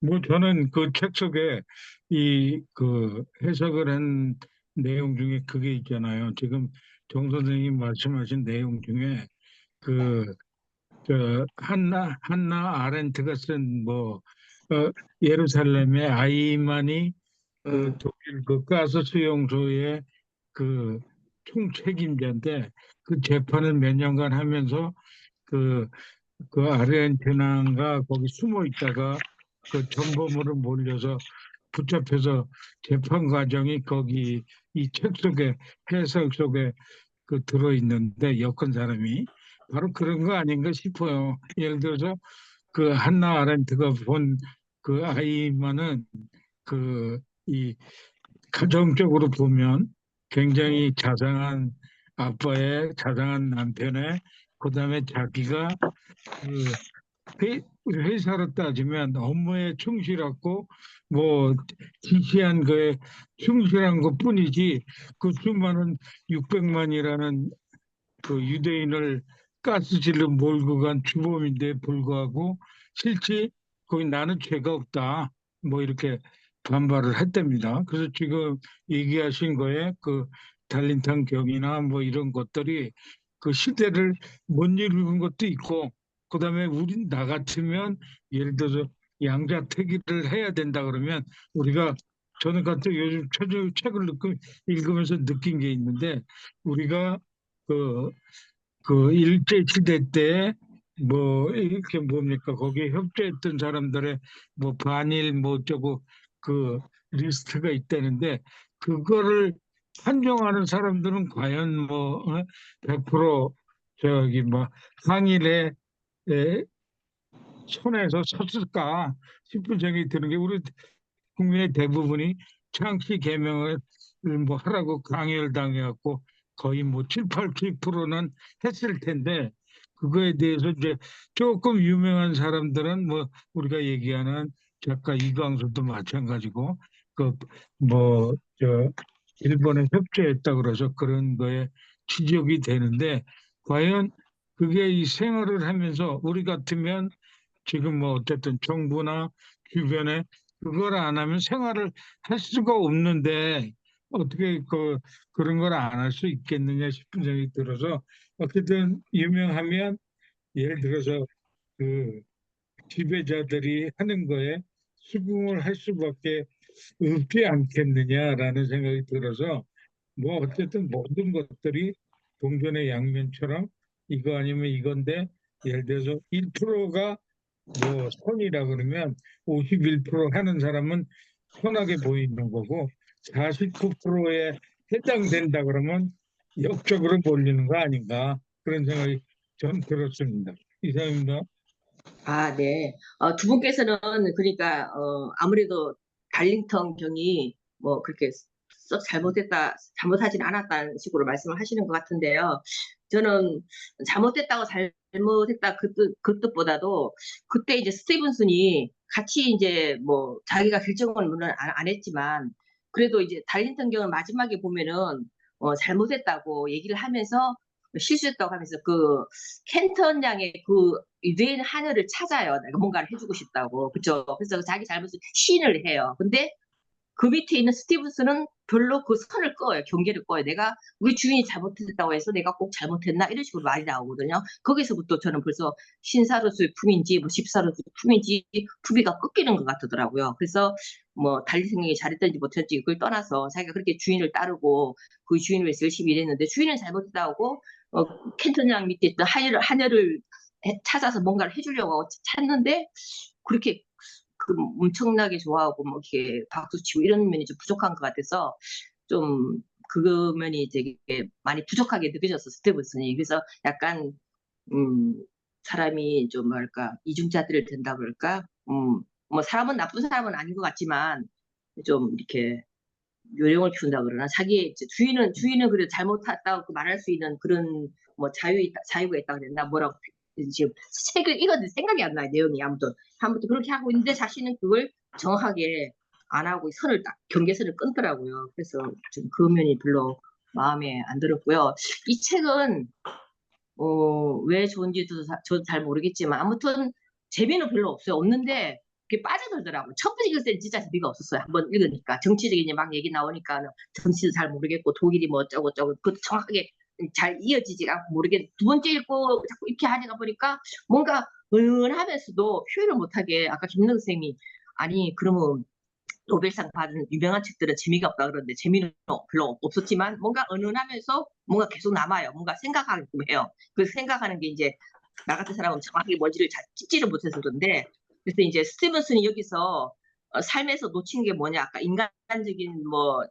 뭐 저는 그 책 속에 이 그 해석을 한 내용 중에 그게 있잖아요. 지금 정 선생님 말씀하신 내용 중에 그 저 한나 아렌트가 쓴 뭐 예루살렘의 아이만이 그 음, 독일 그 가스 수용소의 그 총책임자인데 그 재판을 몇 년간 하면서 그 아르헨티나가 거기 숨어 있다가 그 전범으로 몰려서 붙잡혀서 재판 과정이 거기 이 책 속에 해석 속에 그 들어 있는데 엮은 사람이 바로 그런 거 아닌가 싶어요. 예를 들어서 그 한나 아렌트가 본 그 아이만은 그 이 가정적으로 보면 굉장히 자상한 아빠의 자상한 남편의 그다음에 자기가 그 회사로 따지면 업무에 충실하고 뭐 지시한 거에 충실한 것뿐이지 그 수많은 600만이라는 그 유대인을 가스실로 몰고 간 주범인데 불구하고 실제 거기 나는 죄가 없다 뭐 이렇게 반발을 했답니다. 그래서 지금 얘기하신 거에 그 달린탕 경이나 뭐 이런 것들이 그 시대를 못 읽은 것도 있고 그다음에 우리 나 같으면 예를 들어서 양자택일을 해야 된다 그러면 우리가 저는 같은 요즘 책을 읽으면서 느낀 게 있는데 우리가 그 일제시대 때 뭐 이렇게 뭡니까 거기에 협조했던 사람들의 뭐 반일 뭐 어쩌고 그 리스트가 있다는데 그거를 판정하는 사람들은 과연 뭐 100% 저기 뭐 항일에 에, 손에서 섰을까 싶은 생각이 드는 게 우리 국민의 대부분이 창씨 개명을 뭐 하라고 강요를 당해갖고 거의 뭐 7, 80%는 했을 텐데 그거에 대해서 이제 조금 유명한 사람들은 뭐 우리가 얘기하는 작가 이광수도 마찬가지고 그 뭐 저 일본에 협조했다 그래서 그런 거에 지적이 되는데 과연 그게 이 생활을 하면서 우리 같으면 지금 뭐 어쨌든 정부나 주변에 그걸 안 하면 생활을 할 수가 없는데 어떻게 그런 걸 안 할 수 있겠느냐 싶은 생각이 들어서 어쨌든 유명하면 예를 들어서 그 지배자들이 하는 거에 수긍을 할 수밖에 없지 않겠느냐라는 생각이 들어서 뭐 어쨌든 모든 것들이 동전의 양면처럼 이거 아니면 이건데 예를 들어서 1%가 뭐 선이라 그러면 51% 하는 사람은 선하게 보이는 거고 49%에 해당된다 그러면 역적으로 몰리는 거 아닌가 그런 생각이 전 들었습니다. 이상입니다. 아, 네. 두 분께서는 그러니까 아무래도 달링턴 경이 뭐 그렇게 썩 잘못하진 않았다는 식으로 말씀을 하시는 것 같은데요. 저는 잘못됐다고 잘못했다 그 뜻보다도 그때 이제 스티븐슨이 같이 이제 뭐 자기가 결정을 물론 안 했지만 그래도 이제 달링턴 경을 마지막에 보면은 잘못했다고 얘기를 하면서 실수했다고 하면서 그 켄턴 양의 그 유대인 하녀를 찾아요. 내가 뭔가를 해주고 싶다고. 그죠? 그래서 자기 잘못을 시인을 해요. 근데 그 밑에 있는 스티븐스는 별로 그 선을 꺼요. 경계를 꺼요. 내가 우리 주인이 잘못했다고 해서 내가 꼭 잘못했나? 이런 식으로 말이 나오거든요. 거기서부터 저는 벌써 신사로서의 품인지 뭐 집사로서의 품인지 품위가 꺾이는 것 같더라고요. 그래서 뭐 달리 생각이 잘했던지 못했던지 그걸 떠나서 자기가 그렇게 주인을 따르고 그 주인을 위해서 열심히 일했는데 주인은 잘못했다고 켄턴 양 밑에 있던 하녀를 찾아서 뭔가를 해주려고 찾는데 그렇게 그 엄청나게 좋아하고 뭐 이렇게 박수치고 이런 면이 좀 부족한 것 같아서 좀 그 면이 되게 많이 부족하게 느껴졌어 스티븐슨이. 그래서 약간 음 사람이 좀 뭐랄까 이중잣대를 댄다 그럴까 뭐 사람은 나쁜 사람은 아닌 것 같지만 좀 이렇게 요령을 키운다 그러나 자기의 이제 주인은 그래도 잘못했다고 말할 수 있는 그런 뭐 자유가 있다 그랬나 뭐라고 지금 책을 읽었는데 생각이 안 나요 내용이. 아무튼 그렇게 하고 있는데 자신은 그걸 정확하게 안 하고 선을 딱 경계선을 끊더라고요. 그래서 좀 그 면이 별로 마음에 안 들었고요. 이 책은 왜 좋은지도 저도 잘 모르겠지만 아무튼 재미는 별로 없어요. 없는데 그게 빠져들더라고요. 첫 번째 읽을 때는 진짜 재미가 없었어요. 한번 읽으니까 정치적인 막 얘기 나오니까 정치도 잘 모르겠고 독일이 뭐 어쩌고 저쩌고 그것도 정확하게 잘 이어지지 않고 모르겠. 두 번째 읽고 자꾸 이렇게 하니까 보니까 뭔가 은은하면서도 표현을 못하게 아까 김능 선생님이 아니 그러면 노벨상 받은 유명한 책들은 재미가 없다 그러는데 재미는 별로 없었지만 뭔가 은은하면서 뭔가 계속 남아요. 뭔가 생각하게끔 해요. 그 생각하는 게 이제 나 같은 사람은 정확하게 뭔지를 잘 찝지를 못해서 그런데 그래서 이제 스티븐슨이 여기서 삶에서 놓친 게 뭐냐 아까 인간적인 뭐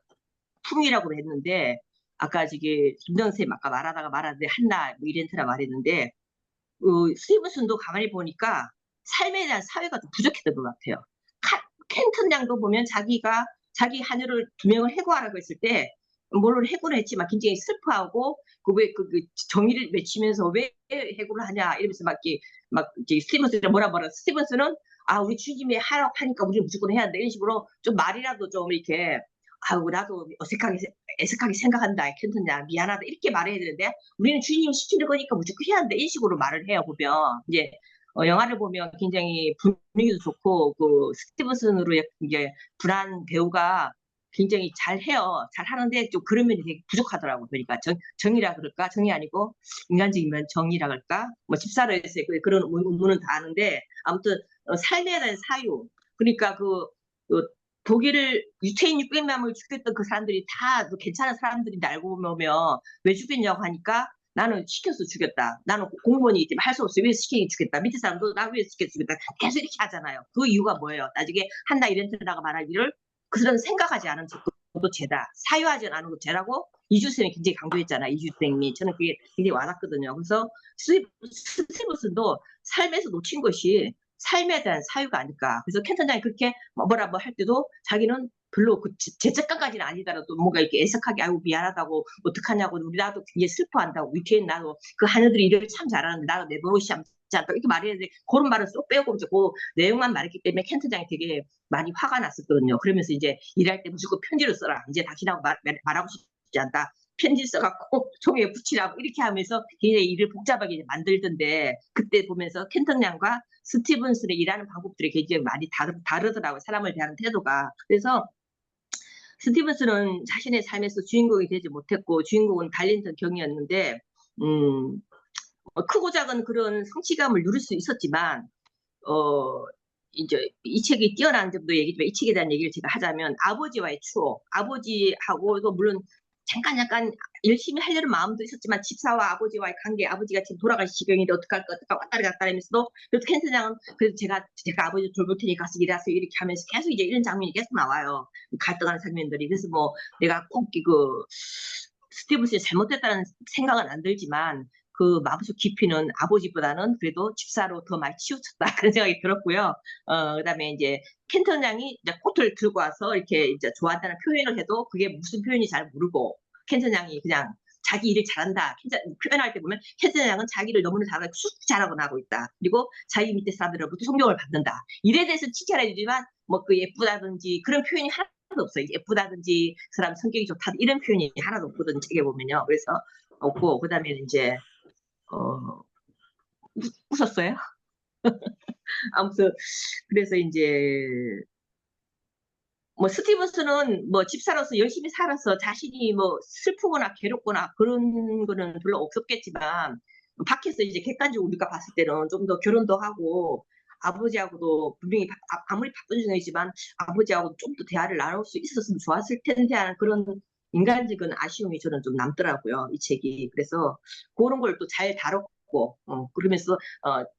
품이라고 했는데 아까 저기 김정 선생님 아까 말하는데 한나 뭐 이렌트라 말했는데 스티븐슨도 가만히 보니까 삶에 대한 사회가 좀 부족했던 것 같아요. 켄튼 양도 보면 자기가 자기 하녀를 2명을 해고하라고 했을 때 물론 해고를 했지만 굉장히 슬퍼하고 그 정의를 외치면서 왜 해고를 하냐 이러면서 막 스티븐슨이 뭐라 스티븐슨은 아 우리 주님이 하라고 하니까 우리는 무조건 해야 돼 이런 식으로 좀 말이라도 좀 이렇게 아우 나도 애석하게 생각한다 켄튼 양 미안하다 이렇게 말해야 되는데 우리는 주님이 시키는 거니까 무조건 해야 돼 이런 식으로 말을 해요 보면 이제 영화를 보면 굉장히 분위기도 좋고 그 스티븐슨으로 이제 불안 배우가 굉장히 잘해요. 잘하는데 좀 그런 면이 되게 부족하더라고. 그러니까 정의라 그럴까? 정의 아니고 인간적인 면 정의라 그럴까? 뭐 집사로에서의 그런 의문은 다 아는데 아무튼 삶에 대한 사유. 그러니까 그 독일을 유태인 600만 명을 죽였던 그 사람들이 다 괜찮은 사람들인데 알고 보면 왜 죽였냐고 하니까 나는 시켜서 죽였다. 나는 공무원이기 때문에 할 수 없어. 왜 시키게 죽였다. 밑에 사람도 나 왜 시켜서 죽였다. 계속 이렇게 하잖아요. 그 이유가 뭐예요? 나중에 한나 이렌트라가 말하기를 그 사람은 생각하지 않은 것도 죄다. 사유하지 않은 것도 죄라고 이주 쌤이 굉장히 강조했잖아. 이주 쌤이. 저는 그게 굉장히 와닿거든요. 그래서 스티븐슨도 삶에서 놓친 것이 삶에 대한 사유가 아닐까. 그래서 켄턴장이 그렇게 뭐라 뭐 할 때도 자기는 별로 그 죄책감까지는 아니더라도 뭔가 이렇게 애석하게 아이고 미안하다고 어떡하냐고 우리 나도 굉장히 슬퍼한다고 위태인 나도 그 하느들이 일을 참 잘하는데 나도 내 버릇이 않지 않다 이렇게 말했는데 그런 말은 쏙 빼고 그 내용만 말했기 때문에 켄트장이 되게 많이 화가 났었거든요. 그러면서 이제 일할 때 무조건 편지를 써라. 이제 당신하고 말하고 싶지 않다. 편지 써갖고 종이에 붙이라고 이렇게 하면서 굉장히 일을 복잡하게 만들던데 그때 보면서 켄턴 양과 스티븐슨의 일하는 방법들이 굉장히 많이 다르더라고요. 사람을 대하는 태도가. 그래서 스티븐슨은 자신의 삶에서 주인공이 되지 못했고 주인공은 달린턴 경이었는데 크고 작은 그런 성취감을 누릴 수 있었지만 이제 이 책이 뛰어난 점도 얘기지만 이 책에 대한 얘기를 제가 하자면 아버지와의 추억, 아버지하고도 물론 잠깐 열심히 하려는 마음도 있었지만 집사와 아버지와의 관계, 아버지가 지금 돌아갈 지경인데 어떡할까 왔다 갔다 하면서도 그래도 켄트장은 그래도 제가 아버지 돌볼 테니 가서 일하세요 이렇게 하면서 계속 이제 이런 장면이 계속 나와요. 갈등하는 장면들이. 그래서 뭐 내가 꼭 그 스티븐슨이 잘못됐다는 생각은 안 들지만 그 마음속 깊이는 아버지보다는 그래도 집사로 더 많이 치우쳤다 그런 생각이 들었고요. 그다음에 이제 켄턴 양이 이제 꽃을 들고 와서 이렇게 이제 좋아한다는 표현을 해도 그게 무슨 표현인지 잘 모르고 켄턴 양이 그냥 자기 일을 잘한다. 표현할 때 보면 켄턴 양은 자기를 너무나 잘하고 쑥 잘하고 나고 있다. 그리고 자기 밑에 사람들로부터 존경을 받는다. 일에 대해서 칭찬해주지만 뭐 그 예쁘다든지 그런 표현이 하나도 없어요. 예쁘다든지 그 사람 성격이 좋다 이런 표현이 하나도 없거든요. 책에 보면요. 그래서 없고 그다음에 이제 웃었어요. 아무튼 그래서 이제 뭐 스티븐스는 뭐 집사로서 열심히 살아서 자신이 뭐 슬프거나 괴롭거나 그런 거는 별로 없었겠지만 밖에서 이제 객관적으로 우리가 봤을 때는 좀 더 결혼도 하고 아버지하고도 분명히 아무리 바쁜 중이지만 아버지하고 좀 더 대화를 나눌 수 있었으면 좋았을 텐데 하는 그런 인간적인 아쉬움이 저는 좀 남더라고요. 이 책이. 그래서 그런 걸 또 잘 다뤘고 없고, 그러면서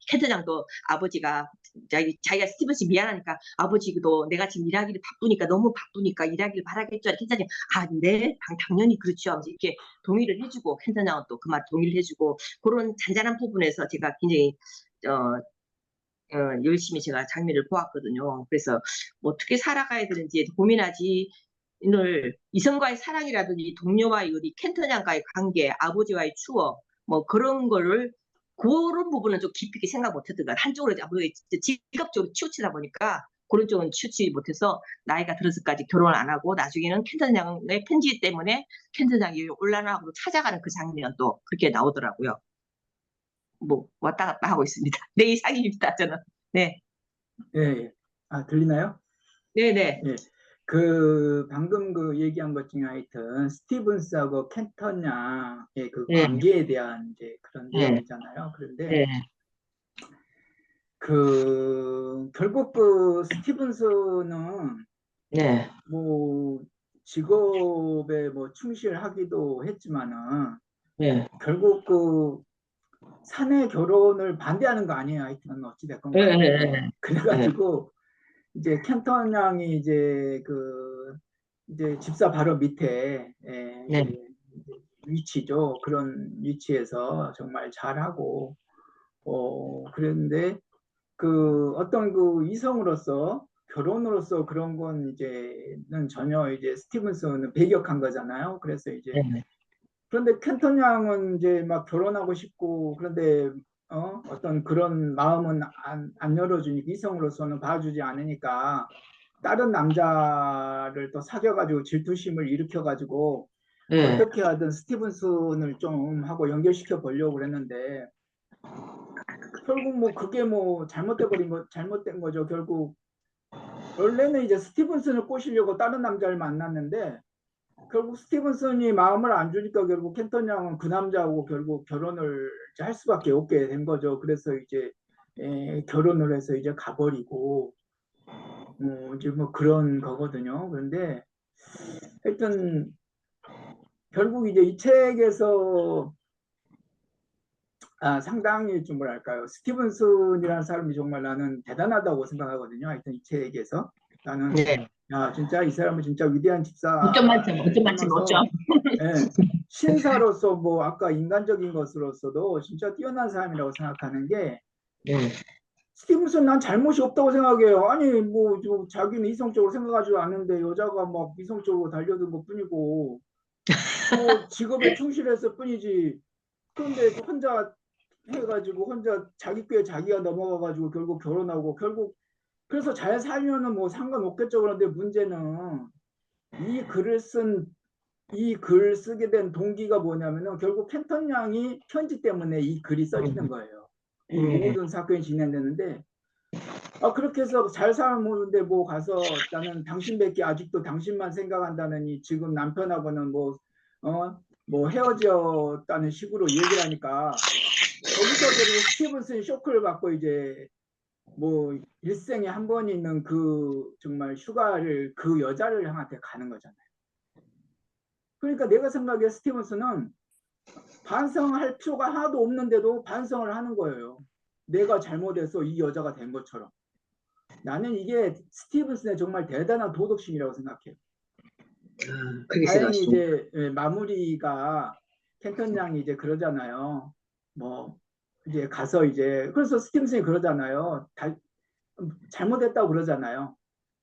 켄트장도 아버지가 자기가 스티븐스 미안하니까 아버지도 내가 지금 일하기를 바쁘니까 너무 바쁘니까 일하기를 바라겠죠. 켄트장이 네, 당연히 그렇죠. 하면서 이렇게 동의를 해주고 켄트장은 또 그 말 동의를 해주고 그런 잔잔한 부분에서 제가 굉장히 열심히 제가 장면을 보았거든요. 그래서 뭐 어떻게 살아가야 되는지 고민하지. 오늘 이성과의 사랑이라든지 동료와의 우리 켄터냥과의 관계, 아버지와의 추억, 뭐 그런 부분은 좀 깊이 있게 생각 못했던 것 같아요. 한쪽으로 직업적으로 치우치다 보니까 그런 쪽은 치우치지 못해서 나이가 들어서까지 결혼을 안 하고 나중에는 켄터냥의 편지 때문에 켄터냥이 올라나고 찾아가는 그 장면도 그렇게 나오더라고요. 뭐 왔다 갔다 하고 있습니다. 내 이상입니다, 저는. 네, 예. 들리나요? 네네, 예. 방금 그 얘기한 것 중에 하여튼 스티븐스하고 켄턴양의 그 네, 관계에 대한 이제 그런 네, 내용이잖아요. 그런데 네, 결국 그 스티븐스는 네, 뭐 직업에 뭐 충실하기도 했지만은 네, 결국 그 사내 결혼을 반대하는 거 아니에요. 하여튼 어찌됐건 네, 간에. 네, 그래가지고 이제 켄턴 양이 이제 집사 바로 밑에 네, 이제 위치죠. 그런 위치에서 정말 잘하고 그랬는데 어떤 그 이성으로서 결혼으로서 그런 건 이제는 전혀 이제 스티븐스는 배격한 거잖아요. 그래서 이제 네, 그런데 켄턴 양은 이제 막 결혼하고 싶고 그런데 어떤 그런 마음은 안 열어주니까 이성으로서는 봐주지 않으니까 다른 남자를 또 사귀어가지고 질투심을 일으켜가지고 네, 어떻게 하든 스티븐슨을 좀 하고 연결시켜 보려고 그랬는데 결국 뭐 그게 뭐 잘못된 거죠. 결국 원래는 이제 스티븐슨을 꼬시려고 다른 남자를 만났는데 결국 스티븐슨이 마음을 안 주니까 결국 켄턴 양은 그 남자하고 결국 결혼을 이제 할 수밖에 없게 된 거죠. 그래서 이제 결혼을 해서 이제 가버리고 이제 뭐 그런 거거든요. 그런데 하여튼 결국 이제 이 책에서 상당히 좀 뭐랄까요. 스티븐슨이라는 사람이 정말 나는 대단하다고 생각하거든요. 하여튼 이 책에서 나는 네. 야 진짜 이 사람은 진짜 위대한 5점 만점, 5점 만점, 집사이면서 5점. 신사로서 뭐 아까 인간적인 것으로서도 진짜 뛰어난 사람이라고 생각하는 게 네, 스티븐슨 난 잘못이 없다고 생각해요. 아니 뭐 자기는 이성적으로 생각하지도 않는데 여자가 막 이성적으로 달려든 것뿐이고 뭐 직업에 충실했을 뿐이지. 그런데 혼자 해가지고 혼자 자기 꾀에 자기가 넘어가가지고 결국 결혼하고 결국 그래서 잘 살면은 뭐 상관없겠죠. 그런데 문제는 이 글을 쓴 이 글 쓰게 된 동기가 뭐냐면은 결국 켄턴 양이 편지 때문에 이 글이 써지는 거예요. 이 모든 사건이 진행되는데 그렇게 해서 잘 살아보는데 뭐 가서 나는 당신밖에 아직도 당신만 생각한다느니 지금 남편하고는 뭐 헤어졌다는 식으로 얘기를 하니까 거기서 결국 스티븐슨이 쇼크를 받고 이제 뭐 일생에 한 번 있는 그 정말 휴가를 그 여자를 향한테 가는 거잖아요. 그러니까 내가 생각에 스티븐슨은 반성할 필요가 하나도 없는데도 반성을 하는 거예요. 내가 잘못해서 이 여자가 된 것처럼. 나는 이게 스티븐슨의 정말 대단한 도덕심이라고 생각해요. 그렇게 다행히 생각하십니까? 이제 마무리가 켄턴 양이 이제 그러잖아요. 뭐 이제 가서 이제 그래서 스티븐슨이 그러잖아요. 잘못했다고 그러잖아요.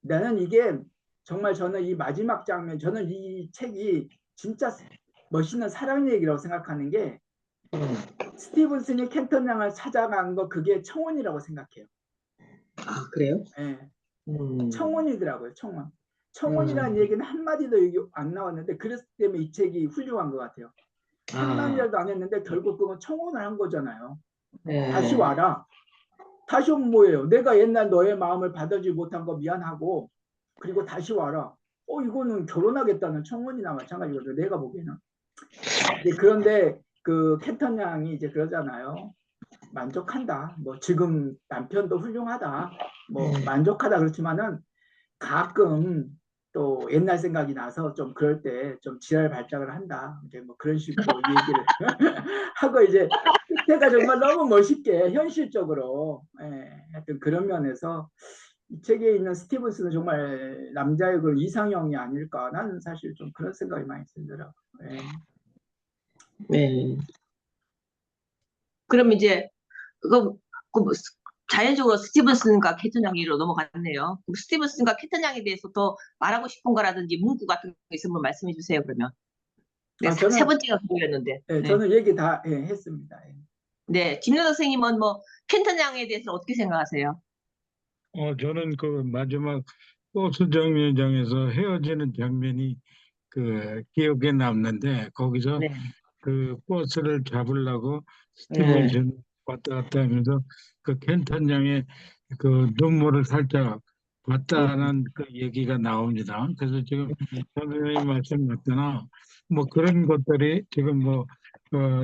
나는 이게 정말 저는 이 마지막 장면, 저는 이 책이 진짜 멋있는 사랑 얘기라고 생각하는 게 스티븐슨이 켄턴 양을 찾아간 거 그게 청혼이라고 생각해요. 그래요? 예, 음, 청혼이더라고요. 청혼. 청혼이라는 음, 얘기는 한마디도 여기 안 나왔는데 그랬기 때문에 이 책이 훌륭한 것 같아요. 한마디라도 안 했는데 결국 그건 청혼을 한 거잖아요. 다시 네, 와라. 다시 오면 뭐예요? 내가 옛날 너의 마음을 받아주지 못한 거 미안하고 그리고 다시 와라. 이거는 결혼하겠다는 청혼이나 마찬가지거든요. 내가 보기에는. 그런데 그 켄턴 양이 이제 그러잖아요. 만족한다. 뭐 지금 남편도 훌륭하다. 뭐 만족하다 그렇지만은 가끔 또 옛날 생각이 나서 좀 그럴 때 좀 지랄 발작을 한다. 이제 뭐 그런 식으로 얘기를 하고 이제 끝에가 정말 너무 멋있게 현실적으로 하여튼 그런 면에서 이 책에 있는 스티븐스는 정말 남자의 그 이상형이 아닐까 나는 사실 좀 그런 생각이 많이 들더라고요. 네. 그럼 이제 뭐 자연적으로 스티븐슨과 캐튼 양으로 넘어갔네요. 그럼 스티븐슨과 캐튼 양에 대해서 더 말하고 싶은 거라든지 문구 같은 거 있으면 말씀해 주세요. 그러면 네, 세 저는 번째가 그거였는데. 네. 저는 얘기 다 했습니다. 네, 김여사 선생님은 뭐 캐튼 양에 대해서 어떻게 생각하세요? 저는 그 마지막 버스 정류장에서 헤어지는 장면이 그 기억에 남는데 거기서 네. 그 버스를 잡으려고 네. 스티븐슨 왔다 갔다 하면서 그 켄턴 양의 그 눈물을 살짝 봤다는 그 얘기가 나옵니다. 그래서 지금 선생님 말씀 맞거나 뭐 그런 것들이 지금 뭐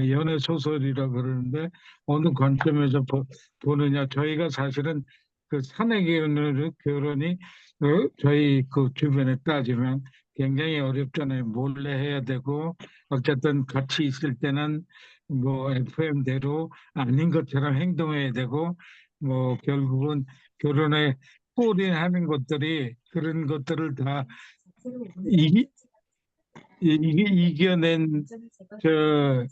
연애 소설이라 그러는데 어느 관점에서 보느냐 저희가 사실은 그 사내 결혼이 저희 그 주변에 따지면 굉장히 어렵잖아요. 몰래 해야 되고 어쨌든 같이 있을 때는 뭐 FM대로 아닌 것처럼 행동해야 되고 뭐 결국은 결혼에 골인하는 것들이 그런 것들을 다 이기, 이겨낸 저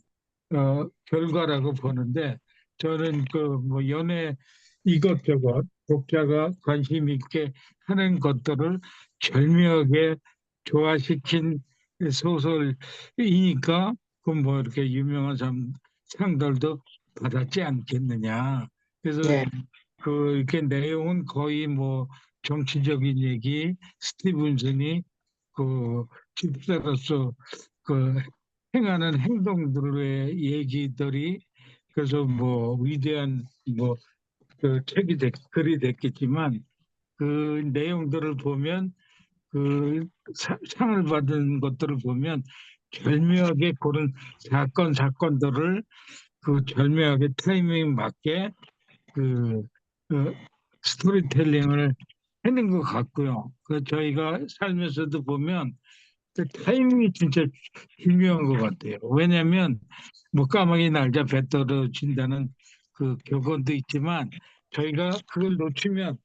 결과라고 보는데 저는 그 뭐 연애 이것저것 독자가 관심 있게 하는 것들을 절묘하게 조화시킨 소설이니까 그 뭐 이렇게 유명한 상들도 받았지 않겠느냐. 그래서 네. 그 이렇게 내용은 거의 뭐 정치적인 얘기, 스티븐슨이 그 집사로서 그 행하는 행동들의 얘기들이 그래서 뭐 위대한 뭐 그 글이 됐겠지만 그 내용들을 보면 그 상을 받은 것들을 보면 절묘하게 그런 사건들을 그 절묘하게 타이밍 맞게 그, 그 스토리텔링을 하는 것 같고요. 그 저희가 살면서도 보면 그 타이밍이 진짜 중요한 것 같아요. 왜냐하면 뭐 까마귀 날자 배 떨어진다는 그 격언도 있지만 저희가 그걸 놓치면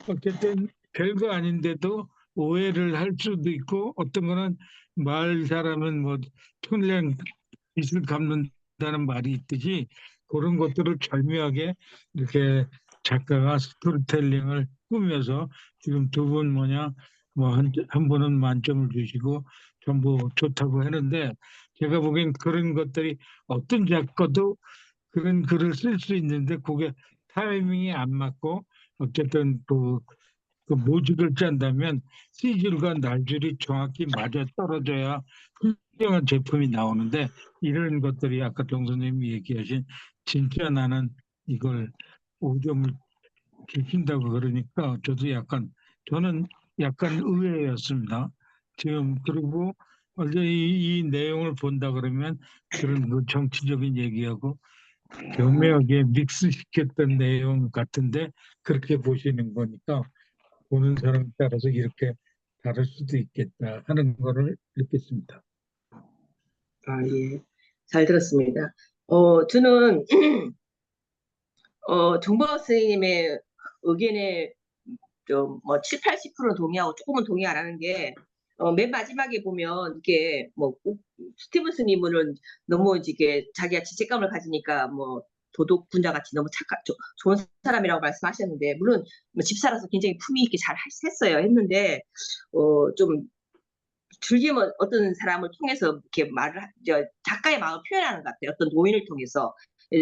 어쨌든 별거 아닌데도 오해를 할 수도 있고 어떤 거는 말 잘하면 뭐 천냥 빚을 갚는다는 말이 있듯이 그런 것들을 절묘하게 이렇게 작가가 스토리텔링을 꾸며서 지금 두 분 뭐냐 뭐 한 분은 만점을 주시고 전부 좋다고 하는데 제가 보기엔 그런 것들이 어떤 작가도 그런 글을 쓸 수 있는데 그게 타이밍이 안 맞고 어쨌든 그 모직을 짠다면 C줄과 날줄이 정확히 맞아 떨어져야 훌륭한 제품이 나오는데 이런 것들이 아까 정 선생님이 얘기하신 진짜 나는 이걸 5점을 주신다고 그러니까 저는 약간 의외였습니다. 지금 그리고 어제 이 내용을 본다 그러면 그런 그 정치적인 얘기하고 교묘하게 믹스시켰던 내용 같은데 그렇게 보시는 거니까 보는 사람에 따라서 이렇게 다를 수도 있겠다 하는 거를 느꼈습니다. 아, 예. 잘 들었습니다. 저는 정보원 선생님의 의견에 좀 뭐 7, 80% 동의하고 조금은 동의 안 하는 게 맨 마지막에 보면 이게 뭐 스티븐스님은 너무 이게 자기가 죄책감을 가지니까 뭐 도덕 분자 같이 너무 좋은 사람이라고 말씀하셨는데 물론 뭐 집사라서 굉장히 품위 있게 잘 했어요. 했는데 좀 즐기면 어떤 사람을 통해서 이렇게 작가의 마음을 표현하는 것 같아요. 어떤 노인을 통해서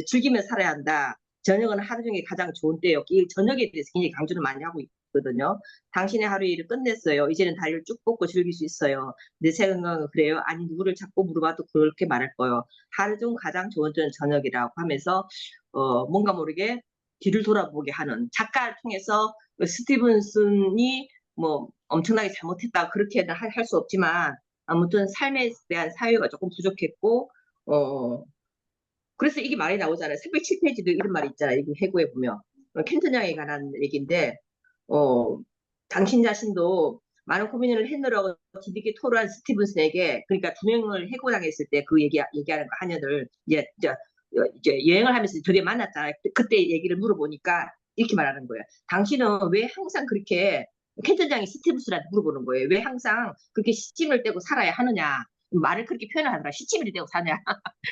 즐기며 살아야 한다. 저녁은 하루 중에 가장 좋은 때였고 이 저녁에 대해서 굉장히 강조를 많이 하고 있거든요. 당신의 하루 일을 끝냈어요. 이제는 다리를 쭉 뻗고 즐길 수 있어요. 내 생각은 그래요. 아니 누구를 자꾸 물어봐도 그렇게 말할 거예요. 하루 중 가장 좋은 때는 저녁이라고 하면서 뭔가 모르게 뒤를 돌아보게 하는 작가를 통해서 스티븐슨이 뭐 엄청나게 잘못했다 그렇게는 할 수 없지만 아무튼 삶에 대한 사유가 조금 부족했고 그래서 이게 말이 나오잖아요. 307페이지도 이런 말이 있잖아요. 이 해고에 보면 켄튼 양에 관한 얘기인데 당신 자신도 많은 고민을 해내라고 뒤늦게 토로한 스티븐슨에게 그러니까 두 명을 해고당했을 때 그 얘기하는 거 하녀들 이제 이제 여행을 하면서 드디어 만났잖아요. 그때 얘기를 물어보니까 이렇게 말하는 거예요. 당신은 왜 항상 그렇게 켄트장이 스티브스한테 물어보는 거예요. 왜 항상 그렇게 시침을 떼고 살아야 하느냐. 말을 그렇게 표현을 하더라. 시치미를 떼고 사냐.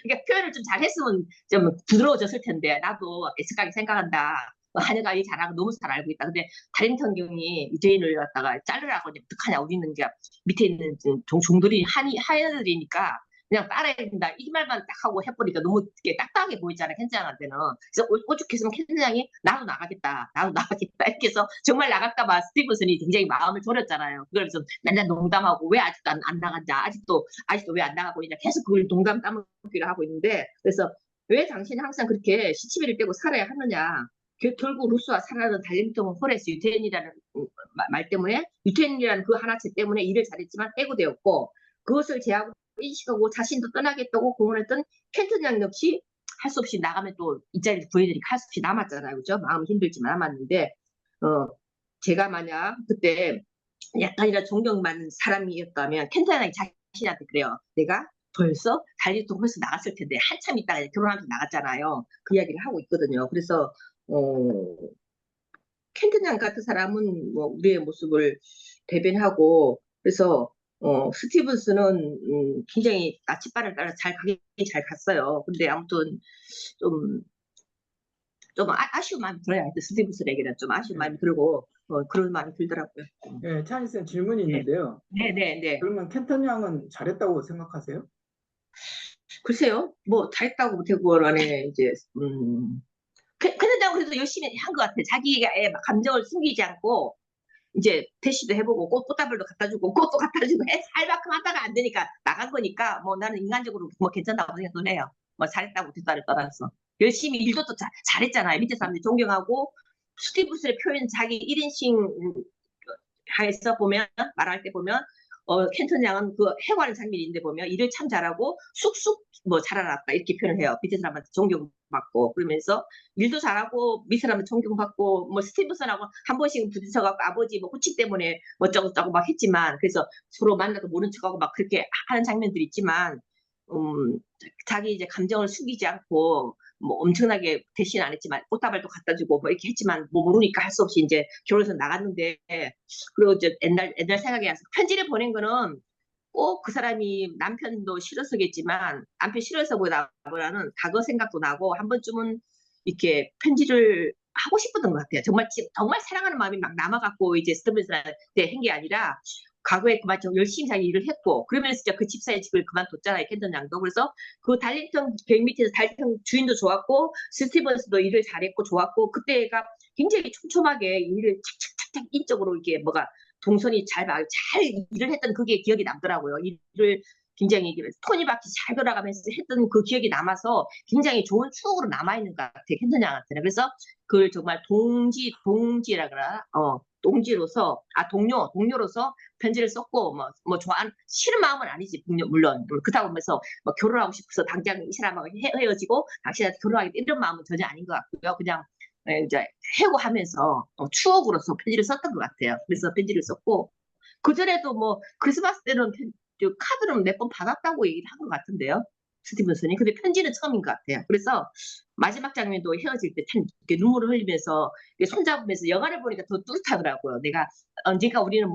그러니까 표현을 좀 잘했으면 좀 부드러워졌을 텐데 나도 애석하게 생각한다. 하녀가 이 잘하고 너무 잘 알고 있다. 근데 다림턴 경이 유대인을 갖다가 자르라고 이제 어떡하냐. 우리는 이제 밑에 있는 종들이 하녀들이니까 그냥 따라야 된다. 이 말만 딱 하고 해버리니까 너무 이렇게 딱딱하게 보이잖아요. 켄트장한테는. 그래서 오죽했으면 켄트장이 나도 나가겠다. 나도 나가겠다. 이렇게 해서 정말 나갈까봐 스티븐슨이 굉장히 마음을 졸였잖아요. 그래서 맨날 농담하고 왜 아직도 안 나간다. 아직도 왜 안 나가고 있냐. 계속 그걸 농담 따먹기를 하고 있는데 그래서 왜 당신이 항상 그렇게 시치미를 떼고 살아야 하느냐. 결국 루스와 사라는 달림통 호레스 유태인이라는 말 때문에 유태인이라는 그 하나체 때문에 일을 잘했지만 해고되었고 그것을 제하고 인식하고 자신도 떠나겠다고 공언했던 켄트장 역시 할 수 없이 나가면 또 이 자리를 구해드리니까 할 수 없이 남았잖아요. 그죠? 마음은 힘들지만 남았는데 제가 만약 그때 약간이라도 존경받는 사람이었다면 켄트장이 자신한테 그래요. 내가 벌써 달리통 홀에서 나갔을 텐데 한참 있다가 결혼하면서 나갔잖아요. 그 이야기를 하고 있거든요. 그래서 켄트장 같은 사람은 뭐 우리의 모습을 대변하고 그래서 스티븐스는 굉장히 나침반을 따라 잘 갔어요. 근데 아무튼 좀, 좀 아쉬운 마음이 들어요. 스티븐스에게는 좀 아쉬운 마음이 들고 그런 마음이 들더라고요. 네, 찬희 쌤 질문이 있는데요. 네. 그러면 켄턴 양은 잘했다고 생각하세요? 글쎄요, 뭐 잘했다고 못하고라네 이제 켄트장 그래도 열심히 한 것 같아. 자기가 감정을 숨기지 않고 이제 대시도 해보고 꽃다발도 갖다 주고 꽃도 갖다 주고 할 만큼 하다가 안 되니까 나간 거니까 뭐 나는 인간적으로 뭐 괜찮다고 생각을 해요. 뭐 잘했다고 못했다를 떠나서 열심히 일도 또 잘했잖아요. 밑에 사람들이 존경하고 스티브스의 표현 자기 1인칭 해서 보면 말할 때 보면 켄턴 양은 그 해관을 장면인데 보면 일을 참 잘하고 쑥쑥 뭐 자라났다 이렇게 표현을 해요. 밑에 사람한테 존경받고 그러면서 일도 잘하고 밑에 사람한테 존경받고 뭐 스티븐슨하고 한 번씩 부딪혀갖고 아버지 뭐 호칭 때문에 뭐 어쩌고저쩌고 막 했지만 그래서 서로 만나도 모른 척하고 막 그렇게 하는 장면들이 있지만 자기 이제 감정을 숙이지 않고 뭐 엄청나게 대신 안 했지만 꽃다발도 갖다 주고 뭐 이렇게 했지만 뭐 모르니까 할 수 없이 이제 결혼해서 나갔는데 그리고 이제 옛날 생각이 나서 편지를 보낸 거는 꼭 그 사람이 남편도 싫어서겠지만 남편 싫어서보다는 과거 생각도 나고 한 번쯤은 이렇게 편지를 하고 싶었던 것 같아요. 정말 사랑하는 마음이 막 남아갖고 이제 스티븐스한테 한 게 아니라 과거에 그만 열심히 자기 일을 했고 그러면서 진짜 그 집사의 집을 그만뒀잖아요. 켄턴 양도. 그래서 그 달링턴 백 밑에서 달링턴 주인도 좋았고 스티븐스도 일을 잘했고 좋았고 그때가 굉장히 촘촘하게 일을 착착착착 인적으로 이게 뭐가 동선이 잘 일을 했던 그게 기억이 남더라고요. 일을 굉장히 톱니바퀴 잘 돌아가면서 했던 그 기억이 남아서 굉장히 좋은 추억으로 남아있는 것 같아요. 켄턴 양한테는. 그래서 그걸 정말 동지라 그러나 동지로서 동료로서 편지를 썼고 뭐 좋아하는 싫은 마음은 아니지 물론 그렇다고 하면서 뭐 결혼하고 싶어서 당장 이 사람하고 헤어지고 당신한테 결혼하겠다 이런 마음은 전혀 아닌 것 같고요. 그냥 이제 해고하면서 추억으로서 편지를 썼던 것 같아요. 그래서 편지를 썼고 그 전에도 뭐 크리스마스 때는 카드를 몇 번 받았다고 얘기를 한 것 같은데요. 스티븐슨이. 근데 편지는 처음인 것 같아요. 그래서 마지막 장면도 헤어질 때 참 눈물을 흘리면서 손잡으면서 영화를 보니까 더 뿌듯하더라고요. 내가 언젠가 우리는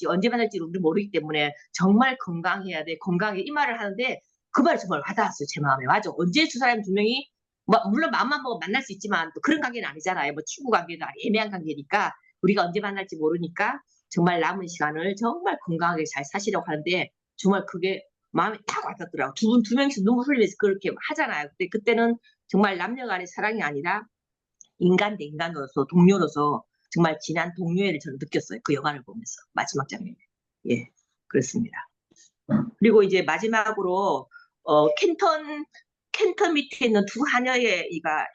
언제 만날지 우리 모르기 때문에 정말 건강해야 돼. 건강해. 이 말을 하는데 그 말이 정말 와닿았어요. 제 마음에. 맞아. 언제 두 사람 두 명이 물론 마음만 먹으면 만날 수 있지만 또 그런 관계는 아니잖아요. 뭐 친구 관계도 애매한 관계니까 우리가 언제 만날지 모르니까 정말 남은 시간을 정말 건강하게 잘 사시려고 하는데 정말 그게 마음에 딱 와닿더라고요. 두 명이서 눈물 흘리면서 그렇게 하잖아요. 근데 그때는 정말 남녀 간의 사랑이 아니라 인간 대 인간으로서 동료로서 정말 진한 동료애를 저는 느꼈어요. 그 영화를 보면서 마지막 장면에. 예, 그렇습니다. 그리고 이제 마지막으로 켄턴 밑에 있는 두 하녀가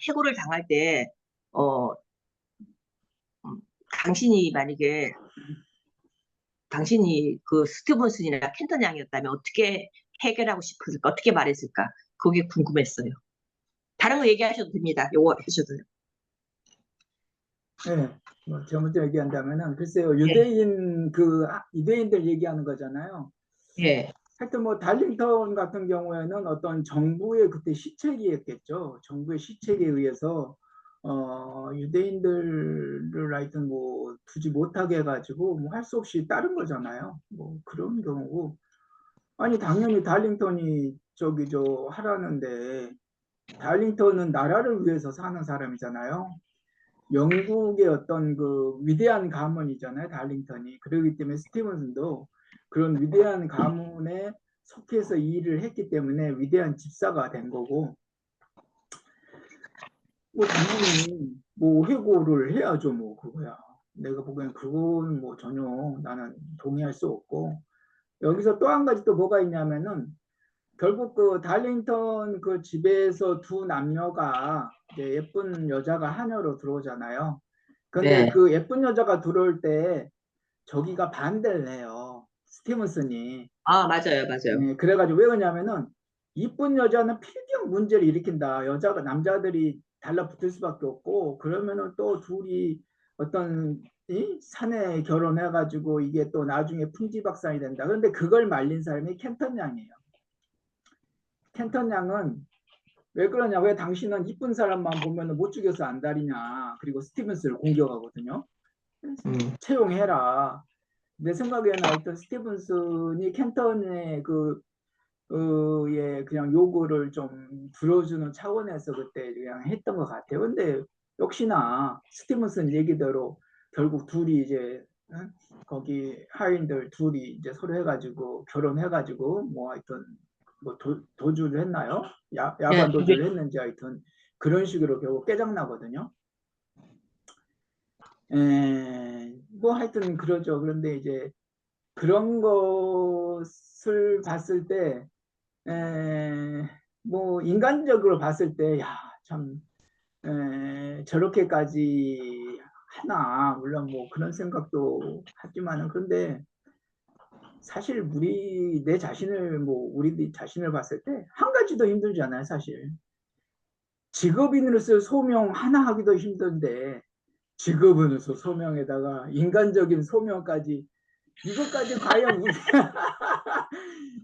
해고를 당할 때 당신이 그 스티븐슨이나 켄턴 양이었다면 어떻게 해결하고 싶었을까? 어떻게 말했을까? 그게 궁금했어요. 다른 거 얘기하셔도 됩니다. 요거 하셔도요. 네, 뭐 제가 먼저 얘기한다면은 글쎄요, 예. 유대인들 얘기하는 거잖아요. 예. 하여튼 뭐 달링턴 같은 경우에는 어떤 정부의 그때 시책이었겠죠. 정부의 시책에 의해서 유대인들을 하여튼 뭐 두지 못하게 해가지고 뭐 할 수 없이 따른 거잖아요. 뭐 그런 경우고. 아니 당연히 달링턴이 저기 저 하라는데 달링턴은 나라를 위해서 사는 사람이잖아요. 영국의 어떤 그 위대한 가문이잖아요, 달링턴이. 그렇기 때문에 스티븐슨도 그런 위대한 가문에 속해서 이 일을 했기 때문에 위대한 집사가 된 거고, 뭐 당연히 뭐 회고를 해야죠, 뭐 그거야. 내가 보기엔 그건 뭐 전혀 나는 동의할 수 없고, 여기서 또 한 가지 또 뭐가 있냐면은 결국 그 달링턴 그 집에서 두 남녀가 이제 예쁜 여자가 하녀로 들어오잖아요. 근데 네. 그 예쁜 여자가 들어올 때 저기가 반대를 해요. 스티븐슨이. 아, 맞아요, 맞아요. 예, 그래가지고 왜 그러냐면은 이쁜 여자는 필경 문제를 일으킨다. 여자가 남자들이 달라붙을 수밖에 없고 그러면은 또 둘이 어떤 이 사내 결혼해가지고 이게 또 나중에 풍지박산이 된다. 그런데 그걸 말린 사람이 켄턴 양이에요. 켄턴 양은 왜 그러냐? 왜 당신은 이쁜 사람만 보면 못 죽여서 안달이냐? 그리고 스티븐스를 공격하거든요. 음. 채용해라. 내 생각에는 하여튼 스티븐슨이 켄턴의 예, 그냥 요구를 좀 들어주는 차원에서 그때 그냥 했던 것 같아요. 근데 역시나 스티븐슨 얘기대로 결국 둘이 이제 거기 하인들 둘이 이제 서로 해가지고 결혼해가지고 뭐 하여튼 뭐 도주를 했나요? 예, 야반 도주를 했는지 하여튼 그런 식으로 결국 깨장나거든요. 뭐 하여튼 그러죠. 그런데 이제 그런 것을 봤을 때, 뭐, 인간적으로 봤을 때, 야, 참, 저렇게까지 하나. 물론 뭐 그런 생각도 하지만은, 그런데 사실 내 자신을, 뭐, 우리 자신을 봤을 때, 한 가지도 힘들지 않아요, 사실. 직업인으로서 소명 하나 하기도 힘든데, 직업인으로서 소명에다가 인간적인 소명까지, 이것까지 과연 우리,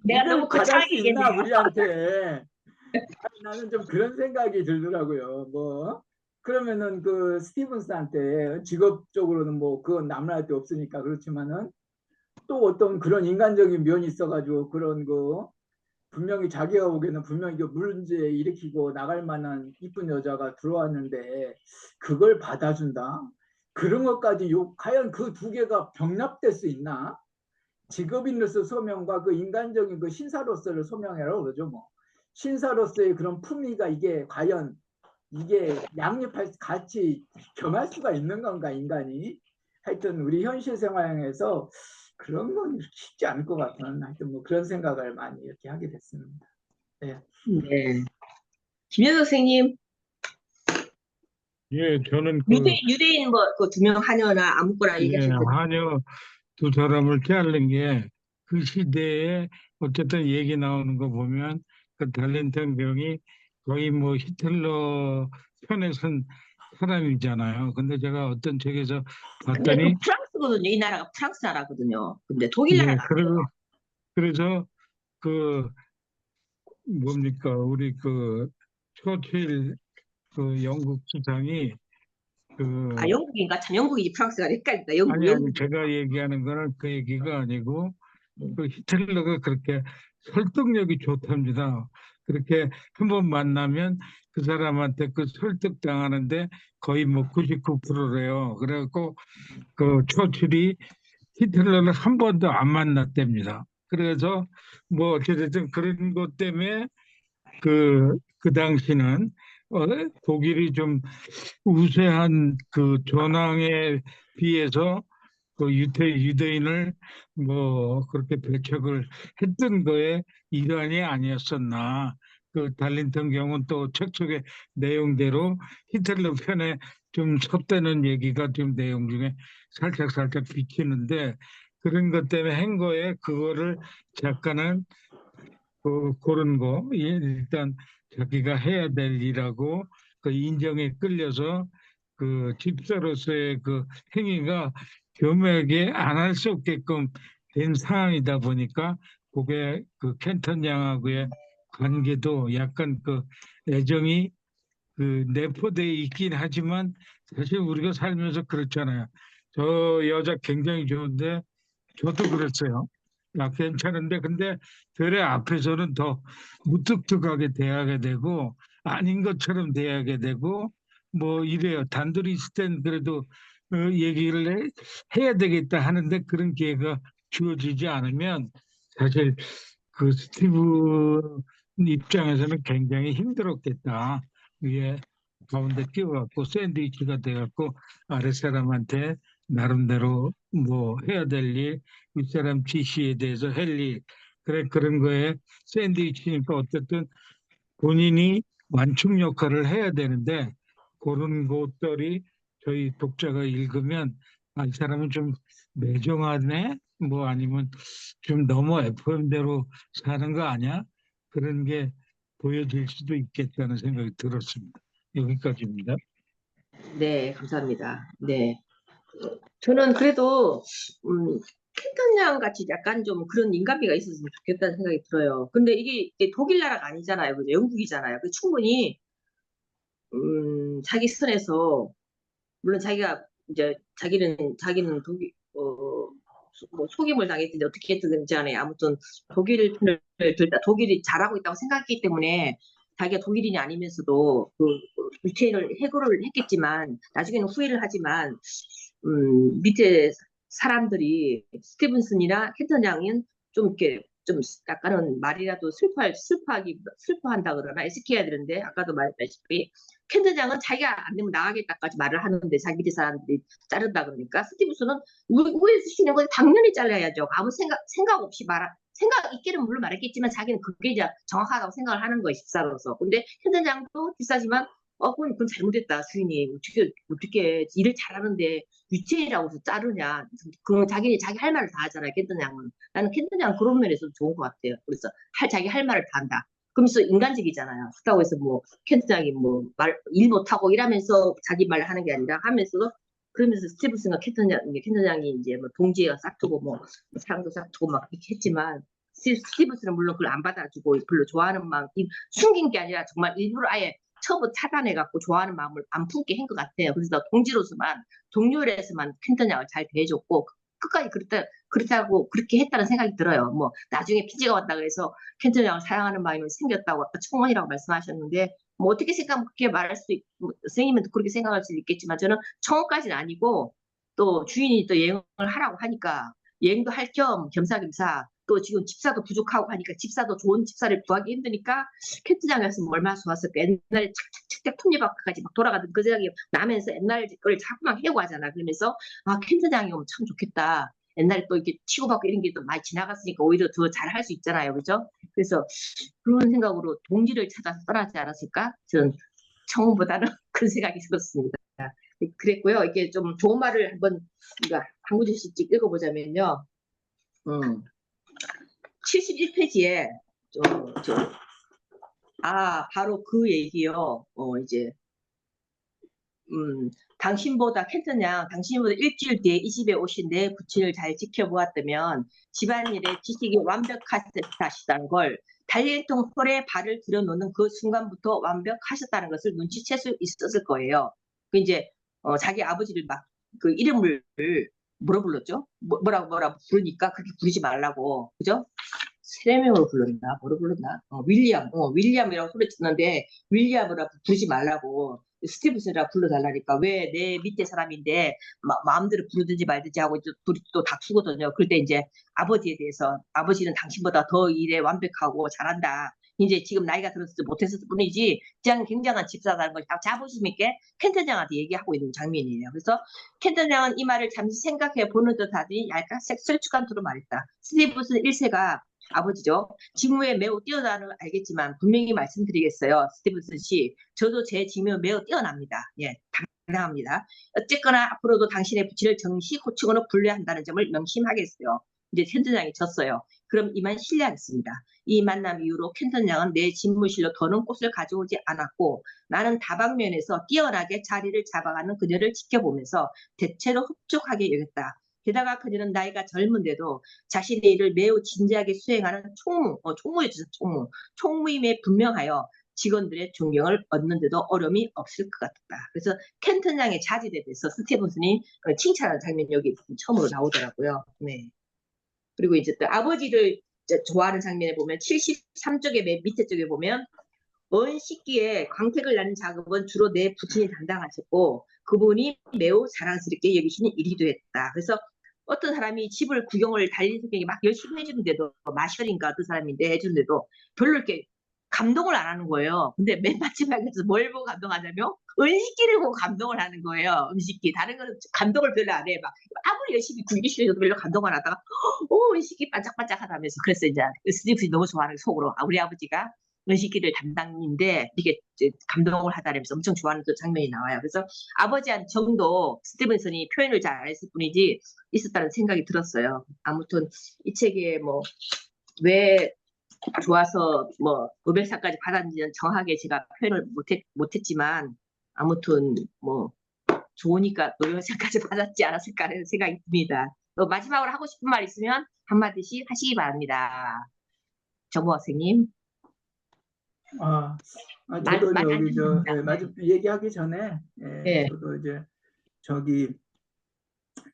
내가 이걸 너무 바랄 거창하게 수 있나 얘기했네요. 우리한테. 아니, 나는 좀 그런 생각이 들더라고요. 뭐 그러면은 그 스티븐스한테 직업적으로는 뭐 그건 남을 데 없으니까 그렇지만은 또 어떤 그런 인간적인 면이 있어가지고 그런 거 분명히 자기가 보기에는 분명히 그 문제 일으키고 나갈 만한 이쁜 여자가 들어왔는데 그걸 받아준다. 그런 것까지 과연 그 두 개가 병납될 수 있나? 직업인으로서 소명과 그 인간적인 그 신사로서를 소명해라고 그러죠, 뭐. 신사로서의 그런 품위가 이게 과연 이게 양립할 같이 겸할 수가 있는 건가, 인간이? 하여튼 우리 현실 생활에서 그런 건 쉽지 않을 것 같은 하여튼 뭐 그런 생각을 많이 이렇게 하게 됐습니다. 네. 네. 김현 선생님, 예, 저는 그, 유대인 뭐, 그 두 명 하녀나 아무거나 예, 얘기하실 때, 한여 두 사람을 자른 게 그 시대에 어쨌든 얘기 나오는 거 보면 그 달렌턴 병이 거의 뭐 히틀러 편에 선 사람이잖아요. 근데 제가 어떤 책에서 근데 그 봤더니 프랑스거든요. 이 나라가 프랑스 나라거든요. 근데 독일 예, 나라가 아니에요. 그래서 그 뭡니까 우리 그 처칠 그 영국 수상이 아, 그 영국인가? 참 영국이지 프랑스가 헷갈린다. 아니 영국. 제가 얘기하는 거는 그 얘기가 아니고 그 히틀러가 그렇게 설득력이 좋답니다. 그렇게 한번 만나면 그 사람한테 그 설득당하는데 거의 뭐 99%래요. 그래갖고 그 처칠이 히틀러를 한 번도 안 만났답니다. 그래서 뭐 어쨌든 그런 것 때문에 그 당시는 독일이 좀 우세한 그 전황에 비해서 그 유대인을 뭐 그렇게 배척을 했던 거에 일환이 아니었었나. 그 달린턴 경우는 또 책 속의 내용대로 히틀러 편에 좀 섰다는 얘기가 좀 내용 중에 살짝 비치는데 그런 것 때문에 한 거에 그거를 작가는 그런 거 일단 자기가 해야 될 일하고 그 인정에 끌려서 그 집사로서의 그 행위가 교묘하게 안 할 수 없게끔 된 상황이다 보니까 그게 그 켄턴 양하고의 관계도 약간 그 애정이 그 내포돼 있긴 하지만 사실 우리가 살면서 그렇잖아요. 저 여자 굉장히 좋은데 저도 그랬어요. 야, 괜찮은데 근데 별의 앞에서는 더 무뚝뚝하게 대하게 되고 아닌 것처럼 대하게 되고 뭐 이래요. 단둘이 있을 땐 그래도 얘기를 해야 되겠다 하는데 그런 기회가 주어지지 않으면 사실 그 스티브 입장에서는 굉장히 힘들었겠다. 위에 가운데 끼워갖고 샌드위치가 돼갖고 아랫사람한테 나름대로 뭐 해야 될 일, 윗사람 지시에 대해서 할 일, 그래 그런 거에 샌드위치니까 어쨌든 본인이 완충 역할을 해야 되는데 그런 것들이 저희 독자가 읽으면 아, 이 사람은 좀 매정하네? 뭐 아니면 좀 너무 FM대로 사는 거 아니야? 그런 게 보여질 수도 있겠다는 생각이 들었습니다. 여기까지입니다. 네, 감사합니다. 네. 저는 그래도 켄턴 양 같이 약간 좀 그런 인간미가 있었으면 좋겠다는 생각이 들어요. 근데 이게 독일 나라가 아니잖아요. 그죠? 영국이잖아요. 그 충분히 자기 선에서 물론 자기가 이제 자기는 독일 뭐 속임을 당했든지 어떻게 했든지 간에 아무튼 독일 편을 들다 독일이 잘하고 있다고 생각했기 때문에 자기가 독일인이 아니면서도 그 유태인을 해고를 했겠지만 나중에는 후회를 하지만 밑에 사람들이 스티븐슨이나 켄턴 양은 좀 이렇게 좀 약간은 말이라도 슬퍼한다 그러나 애석해야 되는데 아까도 말했다시피 켄턴 양은 자기가 안 되면 나가겠다까지 말을 하는데 자기 밑에 사람들이 자른다 그러니까 스티븐슨은 왜 쓰시는 거 당연히 잘라야죠. 아무 생각 없이 생각 있기는 물론 말했겠지만 자기는 그게 이제 정확하다고 생각을 하는 거예요, 집사로서. 근데 켄턴 양도 비싸지만 그건 잘못했다 주인이 어떻게 일을 잘하는데 유체이라고 해서 자르냐. 그건 자기 할 말을 다 하잖아요. 켄턴 양은. 나는 켄턴 양은 그런 면에서 좋은 것 같아요. 그래서 자기 할 말을 다 한다. 그러면서 인간적이잖아요. 그렇다고 해서 뭐 켄턴 양이 뭐 일 못하고 이러면서 자기 말을 하는 게 아니라 하면서 그러면서 스티브슨과 켄턴 양이 이제 뭐 동지가 싹두고 뭐 사랑도 싹두고 막 이렇게 했지만 스티브슨은 물론 그걸 안 받아주고 별로 좋아하는 마음 숨긴 게 아니라 정말 일부러 아예 처음부터 차단해갖고 좋아하는 마음을 안 품게 한 것 같아요. 그래서 동지로서만 동료에서만 켄턴 양을 잘 대해줬고 끝까지 그렇다고 그렇게 했다는 생각이 들어요. 뭐 나중에 피지가 왔다 그래서 켄턴 양을 사랑하는 마음이 생겼다고 아까 청원이라고 말씀하셨는데 뭐 어떻게 생각하면 그렇게 말할 수 있고 선생님은 그렇게 생각할 수도 있겠지만 저는 청원까지는 아니고 또 주인이 또 여행을 하라고 하니까 여행도 할 겸 겸사겸사 또 지금 집사도 부족하고 하니까 집사도 좋은 집사를 구하기 힘드니까 켄트장이었으면 얼마나 좋았을까. 옛날에 착착착착 톱니바퀴까지 막 돌아가던 그 생각이 나면서 옛날 걸 자꾸만 해고 하잖아. 그러면서 아 켄트장이 오면 참 좋겠다. 옛날에 또 이렇게 치고받고 이런 게 또 많이 지나갔으니까 오히려 더 잘할 수 있잖아요. 그죠? 그래서 그런 생각으로 동지를 찾아서 떠나지 않았을까? 저는 청혼보다는 그런 생각이 들었습니다. 그랬고요. 이게 좀 좋은 말을 한번 우리가 한 구절씩 읽어보자면요. 71페이지에 바로 그 얘기요. 이제 당신보다 켄턴 양, 당신보다 일주일 뒤에 이 집에 오신 내 부친을 잘 지켜보았다면 집안일에 지식이 완벽하셨다는 걸 달걀통 홀에 발을 들여놓는 그 순간부터 완벽하셨다는 것을 눈치챌 수 있었을 거예요. 그 이제 자기 아버지를 막 그 이름을 뭐라 불렀죠? 뭐라고 부르니까 그렇게 부르지 말라고, 그죠? 세 명으로 불렀나? 뭐로 불렀나? 윌리엄이라고 소리쳤는데 윌리엄이라고 부르지 말라고 스티브슨이라고 불러달라니까 왜 내 밑에 사람인데 마음대로 부르든지 말든지 하고 둘이 또 다투거든요. 그럴 때 이제 아버지에 대해서 아버지는 당신보다 더 일에 완벽하고 잘한다. 이제 지금 나이가 들어서 못했을 뿐이지 그냥 굉장한 집사라는 걸 자부심 있게 켄턴 양한테 얘기하고 있는 장면이에요. 그래서 켄턴 양은 이 말을 잠시 생각해 보는 듯 하더니 약간 셀쭉한 투로 말했다. 스티브슨 1세가 아버지죠. 직무에 매우 뛰어나는 걸 알겠지만 분명히 말씀드리겠어요. 스티븐슨 씨. 저도 제 직무에 매우 뛰어납니다. 예, 당당합니다. 어쨌거나 앞으로도 당신의 부친을 정시 코칭으로 분류해야 한다는 점을 명심하겠어요. 이제 켄턴 양이 졌어요. 그럼 이만 실례하겠습니다. 이 만남 이후로 켄턴 양은 내 집무실로 더는 꽃을 가져오지 않았고 나는 다방면에서 뛰어나게 자리를 잡아가는 그녀를 지켜보면서 대체로 흡족하게 여겼다. 게다가 그녀는 나이가 젊은데도 자신의 일을 매우 진지하게 수행하는 총무였죠, 총무. 총무임에 분명하여 직원들의 존경을 얻는데도 어려움이 없을 것 같다. 그래서 켄턴 양의 자질에 대해서 스티븐슨이 칭찬하는 장면이 여기 처음으로 나오더라고요. 네. 그리고 이제 또 아버지를 이제 좋아하는 장면에 보면 73쪽의 맨 밑에 쪽에 보면 언 시기에 광택을 나는 작업은 주로 내 부친이 담당하셨고 그분이 매우 자랑스럽게 여기시는 일이기도 했다. 그래서 어떤 사람이 집을 구경을 달린 성격이 막 열심히 해주는데도 마셔린가 어떤 사람인데 해주는데도 별로 이렇게 감동을 안 하는 거예요. 근데 맨 마지막에서 뭘 보고 감동하냐면 은식기를 보고 감동을 하는 거예요. 음식기. 다른 거는 감동을 별로 안 해. 막 아무리 열심히 굴기시켜도 별로 감동 안 하다가 은식기 반짝반짝하다면서 그래서 이제 스티븐이 너무 좋아하는 속으로 우리 아버지가 은식기를 담당인데 이게 이제 감동을 하다면서 엄청 좋아하는 또 장면이 나와요. 그래서 아버지한 정도 스티븐슨이 표현을 잘 안 했을 뿐이지 있었다는 생각이 들었어요. 아무튼 이 책에 뭐 왜 좋아서 뭐 노벨상까지 받았는지는 정확하게 제가 표현을 못했지만 아무튼 뭐 좋으니까 노벨상까지 받았지 않았을까 하는 생각이 듭니다. 또 마지막으로 하고 싶은 말 있으면 한마디씩 하시기 바랍니다. 정보 학생님. 저도 여기 네. 얘기하기 전에 네. 저도 이제 저기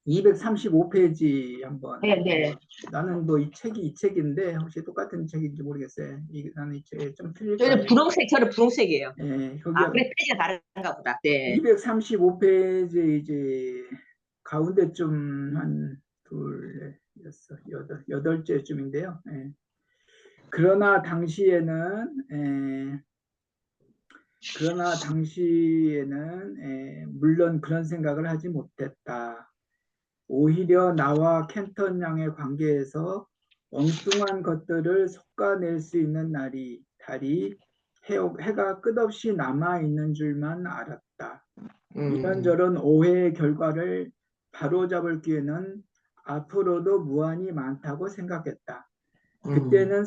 235페이지 한번 네. 나는 뭐 이 책인데 혹시 똑같은 책인지 모르겠어요. 나는 이 책이 좀 틀릴까 저는 해요. 분홍색, 저는 분홍색이에요. 여기 그래 페이지가 다른가 보다. 네. 235페이지 이제 가운데쯤 한 둘, 여섯, 여덟째쯤인데요. 그러나 당시에는 물론 그런 생각을 하지 못했다. 오히려 나와 켄턴 양의 관계에서 엉뚱한 것들을 솎아낼 수 있는 달이 해가 끝없이 남아있는 줄만 알았다. 이런저런 오해의 결과를 바로잡을 기회는 앞으로도 무한히 많다고 생각했다. 그때는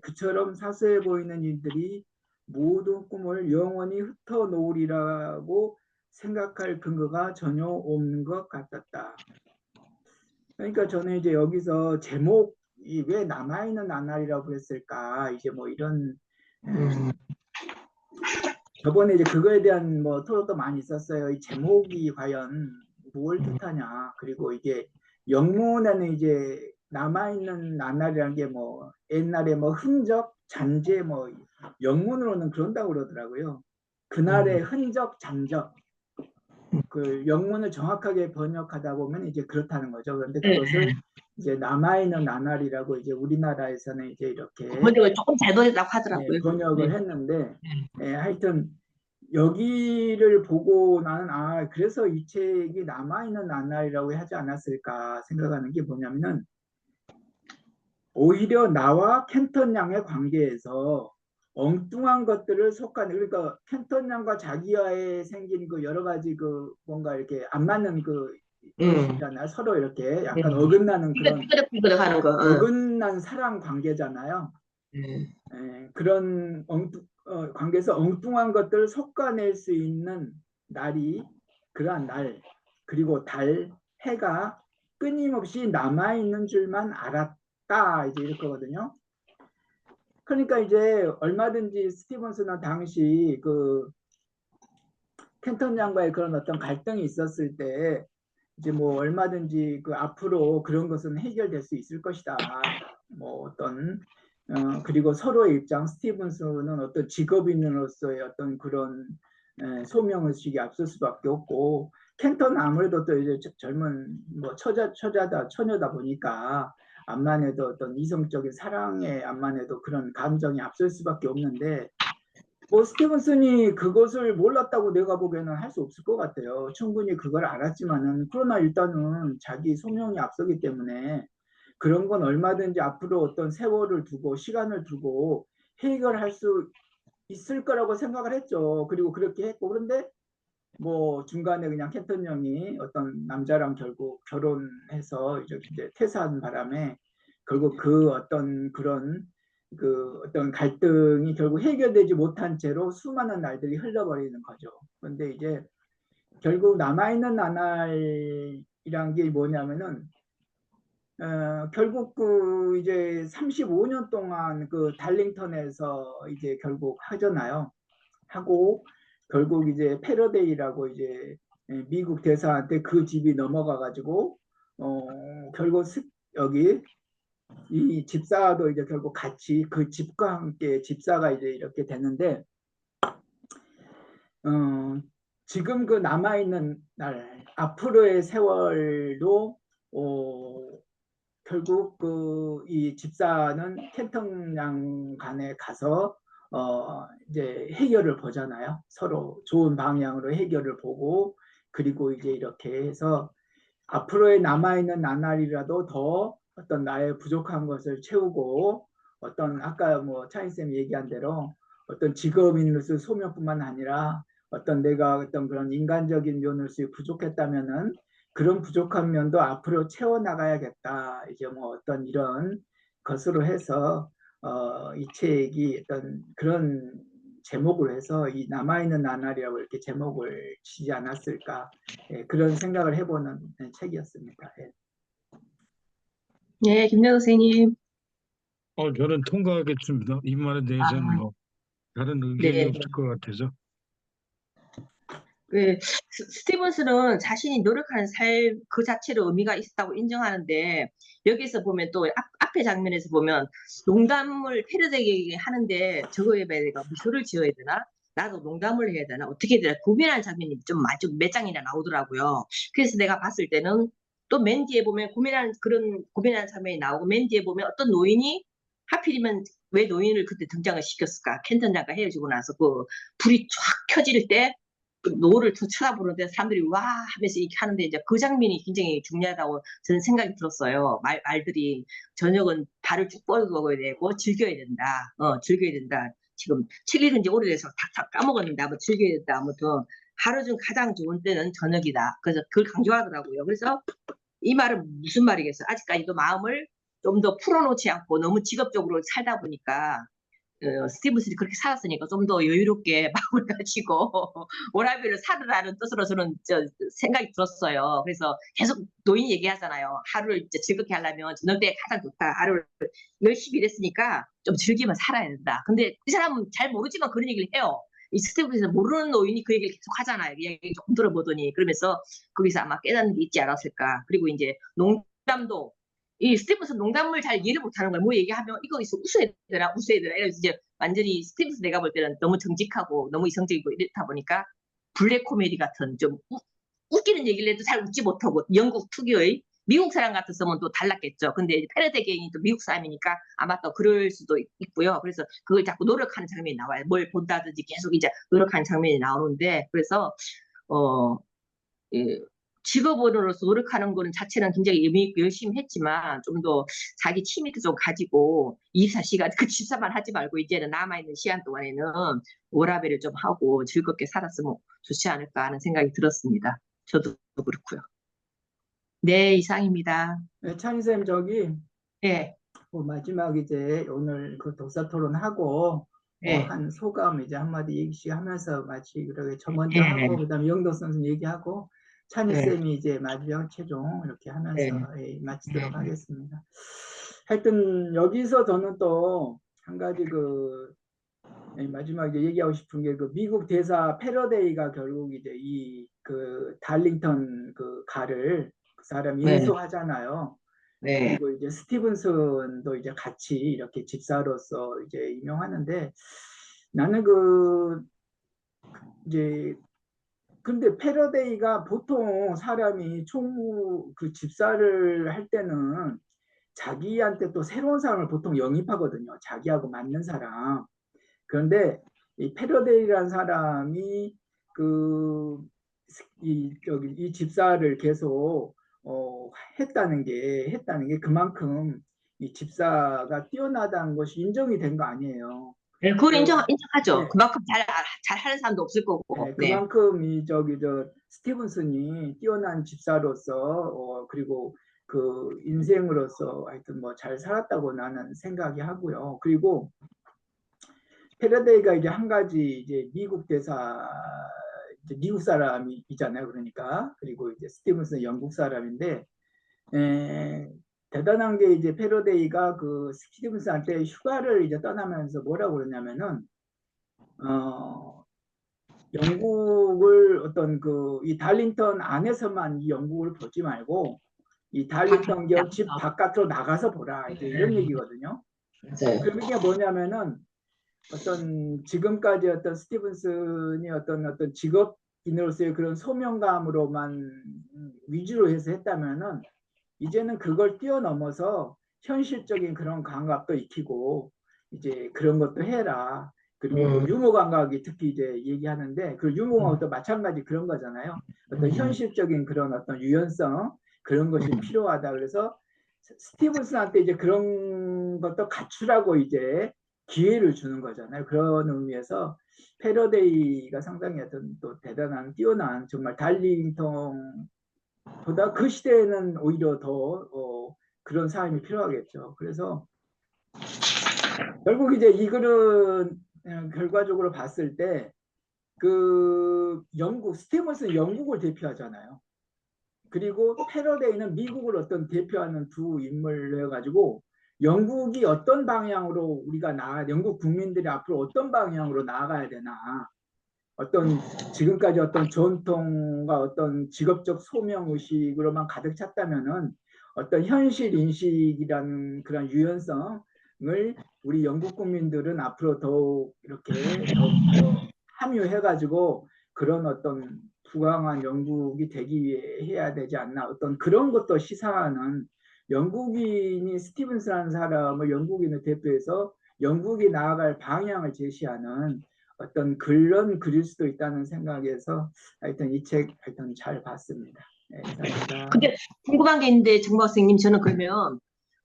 그처럼 사소해 보이는 일들이 모든 꿈을 영원히 흩어놓으리라고 생각할 근거가 전혀 없는 것 같았다. 그러니까 저는 이제 여기서 제목이 왜 남아있는 나날이라고 그랬을까? 이제 뭐 이런 저번에 이제 그거에 대한 뭐 토론도 많이 있었어요. 이 제목이 과연 뭘 뜻하냐? 그리고 이게 영문에는 이제 남아있는 나날이라는 게 뭐 옛날에 뭐 흔적, 잔재 뭐 영문으로는 그런다고 그러더라고요. 그날의 흔적, 잔적. 그 영문을 정확하게 번역하다 보면 이제 그렇다는 거죠. 그런데 그것을 이제 남아있는 나날이라고 이제 우리나라에서는 이제 이렇게 번역을 조금 잘못했다고 하더라고요. 번역을 했는데 하여튼 여기를 보고 나는 그래서 이 책이 남아있는 나날이라고 하지 않았을까 생각하는 게 뭐냐면은 오히려 나와 켄턴 양의 관계에서 엉뚱한 것들을 그러니까 켄턴 양과 자기와의 생긴 그 여러 가지 그 뭔가 이렇게 안 맞는 그 것이잖아요. 서로 이렇게 약간 어긋나는 그런 삐그덕삐그덕하는 거. 어긋난 사랑 관계잖아요. 그런 관계에서 엉뚱한 것들을 솎아낼 수 있는 날이 그러한 날 그리고 해가 끊임없이 남아있는 줄만 알았다 이제 이렇거든요. 그러니까 이제 얼마든지 스티븐슨은 당시 그 켄턴 양과의 그런 어떤 갈등이 있었을 때 이제 뭐 얼마든지 그 앞으로 그런 것은 해결될 수 있을 것이다. 뭐 어떤 그리고 서로의 입장 스티븐슨은 어떤 직업인으로서의 어떤 그런 소명의식이 앞설 수밖에 없고 켄턴은 아무래도 또 이제 젊은 뭐 처녀다 보니까 암만 해도 어떤 이성적인 사랑에 암만 해도 그런 감정이 앞설 수밖에 없는데 뭐 스티븐슨이 그것을 몰랐다고 내가 보기에는 할 수 없을 것 같아요. 충분히 그걸 알았지만은 그러나 일단은 자기 소명이 앞서기 때문에 그런 건 얼마든지 앞으로 어떤 세월을 두고 시간을 두고 해결할 수 있을 거라고 생각을 했죠. 그리고 그렇게 했고 그런데 뭐 중간에 그냥 켄턴 형이 어떤 남자랑 결국 결혼해서 이제 퇴사한 바람에 결국 그 어떤 그런 그 어떤 갈등이 결국 해결되지 못한 채로 수많은 날들이 흘러버리는 거죠. 그런데 이제 결국 남아있는 나날이 이란 게 뭐냐면은 결국 그 이제 35년 동안 그 달링턴에서 이제 결국 하잖아요. 하고 결국 이제 패러데이라고 이제 미국 대사한테 그 집이 넘어가 가지고 결국 여기 이 집사도 이제 결국 같이 그 집과 함께 집사가 이제 이렇게 됐는데 지금 그 남아있는 날 앞으로의 세월도 결국 그 이 집사는 켄턴 양간에 가서 이제 해결을 보잖아요. 서로 좋은 방향으로 해결을 보고 그리고 이제 이렇게 해서 앞으로의 남아있는 나날이라도 더 어떤 나의 부족한 것을 채우고 어떤 아까 뭐 차인쌤이 얘기한 대로 어떤 직업인으로서 소명뿐만 아니라 어떤 내가 어떤 그런 인간적인 면으로서 부족했다면은 그런 부족한 면도 앞으로 채워나가야겠다. 이제 뭐 어떤 이런 것으로 해서 이 책이 어떤 그런 제목으로 해서 이 남아있는 나날이라고 이렇게 제목을 지지 않았을까. 예, 그런 생각을 해보는 책이었습니다. 예. 네, 김정우 선생님. 저는 통과하겠습니다. 이 말에 대해서는 아, 뭐 다른 의견이 네. 없을 것 같아서. 그 스티븐스는 자신이 노력하는 삶 그 자체로 의미가 있다고 인정하는데 여기서 보면 또 앞에 장면에서 보면 농담을 패러디하게 하는데 저거에 내가 미소를 지어야 되나? 나도 농담을 해야 되나? 어떻게 해야 되나? 고민하는 장면이 좀 몇 장이나 나오더라고요. 그래서 내가 봤을 때는 또 맨 뒤에 보면 고민하는 장면이 나오고 맨 뒤에 보면 어떤 노인이 하필이면 왜 노인을 그때 등장을 시켰을까? 켄턴 장과 헤어지고 나서 그 불이 쫙 켜질 때 그 노을을 쳐다보는데 사람들이 와 하면서 이렇게 하는데 이제 그 장면이 굉장히 중요하다고 저는 생각이 들었어요. 말들이 저녁은 발을 쭉 뻗어 먹어야 되고 즐겨야 된다. 즐겨야 된다. 지금 책 읽은 지 오래돼서 다 까먹었는데 아마 즐겨야 된다. 아무튼 하루 중 가장 좋은 때는 저녁이다. 그래서 그걸 강조하더라고요. 그래서 이 말은 무슨 말이겠어요? 아직까지도 마음을 좀 더 풀어놓지 않고 너무 직업적으로 살다 보니까 스티븐슨이 그렇게 살았으니까 좀 더 여유롭게 마음을 가지고 워라밸을 살으라는 뜻으로 저는 생각이 들었어요. 그래서 계속 노인이 얘기하잖아요. 하루를 이제 즐겁게 하려면 저녁 때 가장 좋다. 하루를 열심히 일했으니까 좀 즐기면 살아야 된다. 근데 이 사람은 잘 모르지만 그런 얘기를 해요. 이 스티븐슨은 모르는 노인이 그 얘기를 계속 하잖아요. 그 얘기 조금 들어보더니 그러면서 거기서 아마 깨닫는 게 있지 않았을까. 그리고 이제 농담도 이 스티븐슨 농담을 잘 이해를 못하는 거예요. 뭐 얘기하면 이거 있어 웃어야 되나 웃어야 되나 이래서 이제 완전히 스티븐슨 내가 볼 때는 너무 정직하고 너무 이성적이고 이렇다 보니까 블랙 코미디 같은 좀 웃기는 얘기를 해도 잘 웃지 못하고 영국 특유의 미국 사람 같았으면 또 달랐겠죠. 근데 패러디 개인이 또 미국 사람이니까 아마 또 그럴 수도 있고요. 그래서 그걸 자꾸 노력하는 장면이 나와요. 뭘 본다든지 계속 이제 노력하는 장면이 나오는데 그래서 어 예, 직업으로서 노력하는 거는 자체는 굉장히 열심히 했지만 좀 더 자기 취미도 좀 가지고 24시간 그 집사만 하지 말고 이제는 남아있는 시간 동안에는 워라밸을 좀 하고 즐겁게 살았으면 좋지 않을까 하는 생각이 들었습니다. 저도 그렇고요. 네, 이상입니다. 네, 찬희쌤 저기 네, 마지막 이제 오늘 그 독서 토론하고 네, 한 소감 이제 한마디 얘기씩 하면서 마치 그러게 저 먼저 하고 네, 그다음에 영덕 선생 얘기하고 네, 찬희쌤이 이제 마지막 최종 이렇게 하면서 네, 마치도록 하겠습니다. 하여튼 여기서 저는 또 한 가지 그 마지막에 얘기하고 싶은 게 그 미국 대사 패러데이가 결국 이제 이 그 달링턴 그 가를 그 사람 네, 인수하잖아요. 네. 그리고 이제 스티븐슨도 이제 같이 이렇게 집사로서 이제 임명하는데 나는 그 이제 근데 패러데이가 보통 사람이 총무 그 집사를 할 때는 자기한테 또 새로운 사람을 보통 영입하거든요. 자기하고 맞는 사람. 그런데 이 패러데이라는 사람이 그 이 집사를 계속 했다는 게 그만큼 이 집사가 뛰어나다는 것이 인정이 된 거 아니에요. 네, 그걸 그, 인정하죠. 예, 그만큼 잘 하는 사람도 없을 거고. 예, 네. 그만큼 이 저 스티븐슨이 뛰어난 집사로서 그리고 그 인생으로서 하여튼 뭐 잘 살았다고 나는 생각이 하고요. 그리고 패러데이가 이제 한 가지 이제 미국 대사 이제 미국 사람이잖아요. 그러니까 그리고 이제 스티븐슨 영국 사람인데 대단한 게 이제 패러데이가 그 스티븐슨한테 휴가를 이제 떠나면서 뭐라고 그러냐면은 영국을 어떤 그 이 달링턴 안에서만 이 영국을 보지 말고 이 달링턴 집 바깥으로 나가서 보라 이제 이런 얘기거든요. 맞아요. 그런 게 뭐냐면은 어떤 지금까지 어떤 스티븐슨이 어떤 직업인으로서의 그런 소명감으로만 위주로 해서 했다면은 이제는 그걸 뛰어넘어서 현실적인 그런 감각도 익히고 이제 그런 것도 해라. 그리고 뭐 유머 감각이 특히 이제 얘기하는데 그 유머 감각도 마찬가지 그런 거잖아요. 어떤 현실적인 그런 어떤 유연성 그런 것이 필요하다. 그래서 스티븐슨한테 이제 그런 것도 갖추라고 이제 기회를 주는 거잖아요. 그런 의미에서 패러데이가 상당히 어떤 또 대단한 뛰어난 정말 달링턴보다 그 시대에는 오히려 더 그런 사람이 필요하겠죠. 그래서 결국 이제 이 글은 결과적으로 봤을 때 그 영국 스티븐슨 영국을 대표하잖아요. 그리고 패러데이는 미국을 어떤 대표하는 두 인물을 해가지고 영국이 어떤 방향으로 우리가 영국 국민들이 앞으로 어떤 방향으로 나아가야 되나 어떤 지금까지 어떤 전통과 어떤 직업적 소명 의식으로만 가득 찼다면은 어떤 현실 인식이라는 그런 유연성을 우리 영국 국민들은 앞으로 더욱 이렇게 더욱더 함유해가지고 그런 어떤 부강한 영국이 되기 위해 해야 되지 않나 어떤 그런 것도 시사하는 영국인이 스티븐스라는 사람을 영국인을 대표해서 영국이 나아갈 방향을 제시하는 어떤 그런 글일 수도 있다는 생각에서 하여튼 이 책 하여튼 잘 봤습니다. 네, 감사합니다. 근데 궁금한 게 있는데 정박 선생님 저는 그러면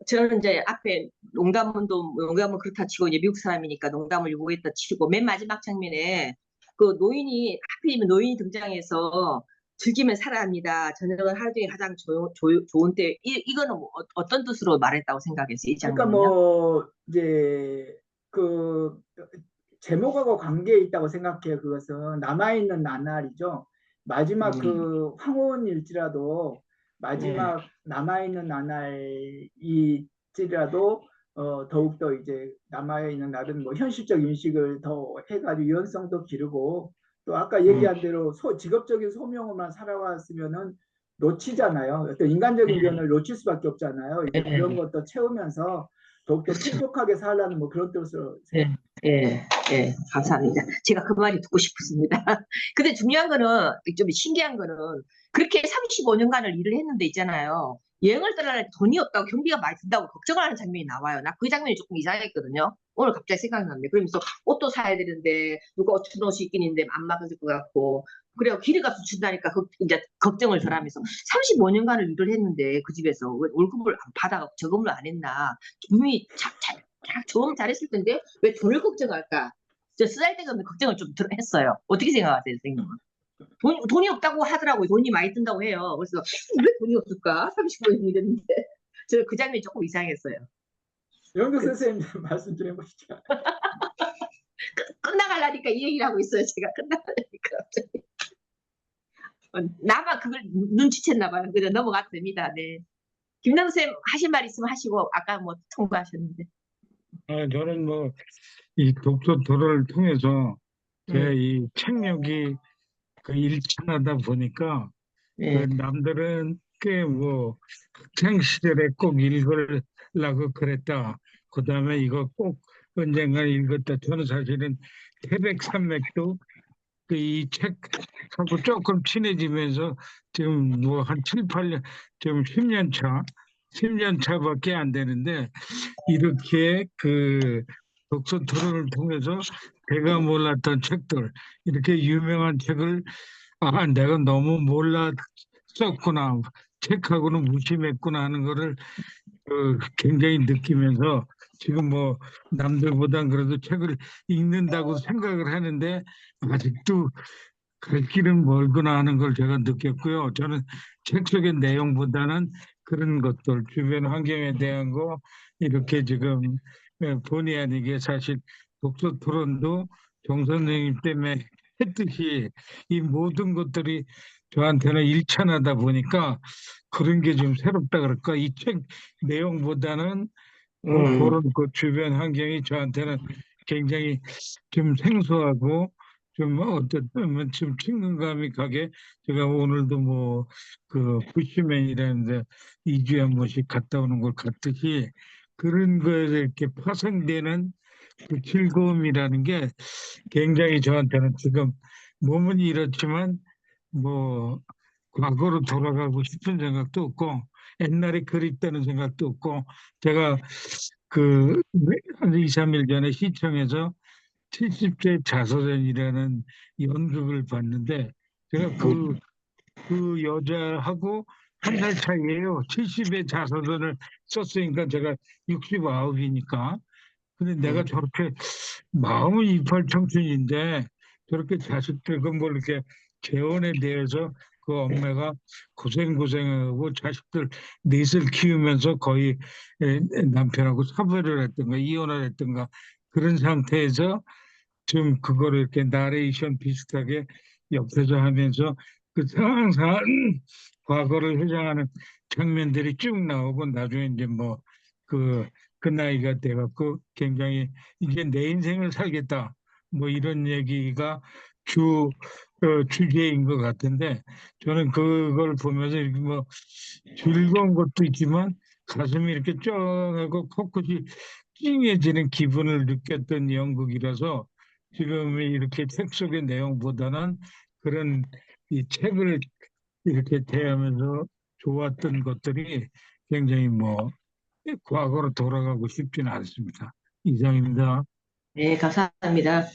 저는 이제 앞에 농담은 그렇다 치고 이제 미국 사람이니까 농담을 요구했다 치고 맨 마지막 장면에 그 노인이 하필이면 노인이 등장해서 즐기면 살아야 합니다. 저녁은 하루 중에 가장 좋은 때 이거는 뭐 어떤 뜻으로 말했다고 생각했어요? 이 그러니까 장면은요? 뭐 이제 그 제목하고 관계 있다고 생각해요. 그것은 남아있는 나날이죠. 마지막 그 황혼일지라도 마지막 남아있는 나날이지라도 더욱더 이제 남아있는 날은 뭐 현실적 인식을 더 해가지고 유연성도 기르고 또 아까 얘기한 대로 직업적인 소명으로만 살아왔으면은 놓치잖아요. 어떤 인간적인 면을 놓칠 수밖에 없잖아요. 이제 그런 것도 채우면서 더욱더 풍족하게 살라는 뭐 그런 뜻으로 예, 감사합니다. 제가 그 말이 듣고 싶었습니다. 근데 중요한 거는, 좀 신기한 거는, 그렇게 35년간을 일을 했는데 있잖아요. 여행을 떠나려면 돈이 없다고 경비가 많이 든다고 걱정을 하는 장면이 나와요. 나 그 장면이 조금 이상했거든요. 오늘 갑자기 생각이 났네. 그러면서 옷도 사야 되는데, 누가 옷 옷이 있긴 있는데 안 맞을 것 같고, 그래요. 길이 가서 준다니까 이제 걱정을 덜 하면서 35년간을 일을 했는데 그 집에서 왜 월급을 안 받아 저금을 안 했나. 분명히 좀 잘했을 텐데 왜 돈을 걱정할까? 저 쓰잘데기 없는 걱정을 좀 했어요. 어떻게 생각하세요, 선생님은? 돈이 없다고 하더라고요. 돈이 많이 든다고 해요. 그래서 왜 돈이 없을까? 35년 일했는데. 저 그 장면이 조금 이상했어요. 영국 선생님 말씀 좀 해보시죠. 끝나가려니까 이 얘기를 하고 있어요. 제가 끝나가려니까 갑자기. 나만 그걸 눈치챘나 봐요. 그냥 넘어가도 됩니다. 네. 김남수 쌤 하실 말 있으면 하시고 아까 뭐 통과하셨는데. 저는 뭐 이 독서 토론을 통해서 제 이 책력이 그 일천하다 보니까 그 네. 남들은 꽤 뭐 학창 시절에 꼭 읽으려고 그랬다. 그다음에 이거 꼭 언젠가 읽었다. 저는 사실은 태백산맥도 그 이 책하고 조금 친해지면서 지금 뭐 한 7, 8년, 지금 10년 차, 10년 차밖에 안 되는데 이렇게 그 독서 토론을 통해서 내가 몰랐던 책들, 이렇게 유명한 책을 내가 너무 몰랐었구나, 책하고는 무심했구나 하는 거를 굉장히 느끼면서 지금 뭐 남들보단 그래도 책을 읽는다고 생각을 하는데 아직도 갈 길은 멀구나 하는 걸 제가 느꼈고요. 저는 책 속의 내용보다는 그런 것들, 주변 환경에 대한 거 이렇게 지금 본의 아니게 사실 독서 토론도 정 선생님 때문에 했듯이 이 모든 것들이 저한테는 일천하다 보니까 그런 게 좀 새롭다 그럴까? 이 책 내용보다는 그런 그 주변 환경이 저한테는 굉장히 좀 생소하고 좀 어쨌든 좀 친근감이 가게 제가 오늘도 뭐 그 부시맨이라는데 2주에 한 번씩 갔다 오는 걸 갔듯이 그런 거에 이렇게 파생되는 그 즐거움이라는 게 굉장히 저한테는 지금 몸은 이렇지만 뭐 과거로 돌아가고 싶은 생각도 없고 옛날에 그립다는 생각도 없고 제가 그 한 2, 3일 전에 시청에서 70세 자서전이라는 연극을 봤는데 제가 그 여자하고 한 살 차이예요. 70의 자서전을 썼으니까 제가 69이니까. 근데 내가 저렇게 마음은 28청춘인데 저렇게 자식들 그뭐 이렇게 재혼에 대해서 그 엄마가 고생하고 자식들 넷을 키우면서 거의 남편하고 사별을 했던가 이혼을 했던가 그런 상태에서 좀 그거를 이렇게 나레이션 비슷하게 옆에서 하면서 그 상황상 과거를 회상하는 장면들이 쭉 나오고 나중에 이제 뭐 그 나이가 돼갖고 굉장히 이제 내 인생을 살겠다 뭐 이런 얘기가 주제인 것 같은데 저는 그걸 보면서 이렇게 뭐 즐거운 것도 있지만 가슴이 이렇게 쩡하고 코끝이 찡해지는 기분을 느꼈던 연극이라서 지금 이렇게 책 속의 내용보다는 그런 이 책을 이렇게 대하면서 좋았던 것들이 굉장히 뭐 과거로 돌아가고 싶지는 않습니다. 이상입니다. 네, 감사합니다.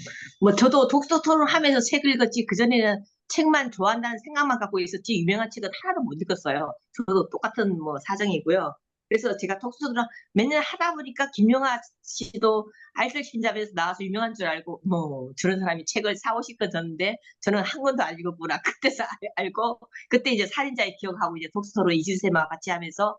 뭐 저도 독서 토론 하면서 책을 읽었지 그전에는 책만 좋아한다는 생각만 갖고 있었지 유명한 책은 하나도 못 읽었어요. 저도 똑같은 뭐 사정이고요. 그래서 제가 독서 토론 맨날 하다 보니까 김영하 씨도 알쓸 신잡에서 나와서 유명한 줄 알고 뭐 저런 사람이 책을 4, 50권 줬는데 저는 한 권도 안 읽었구나. 그때서 알고 그때 이제 살인자의 기억하고 이제 독서 토론 이진세와 같이 하면서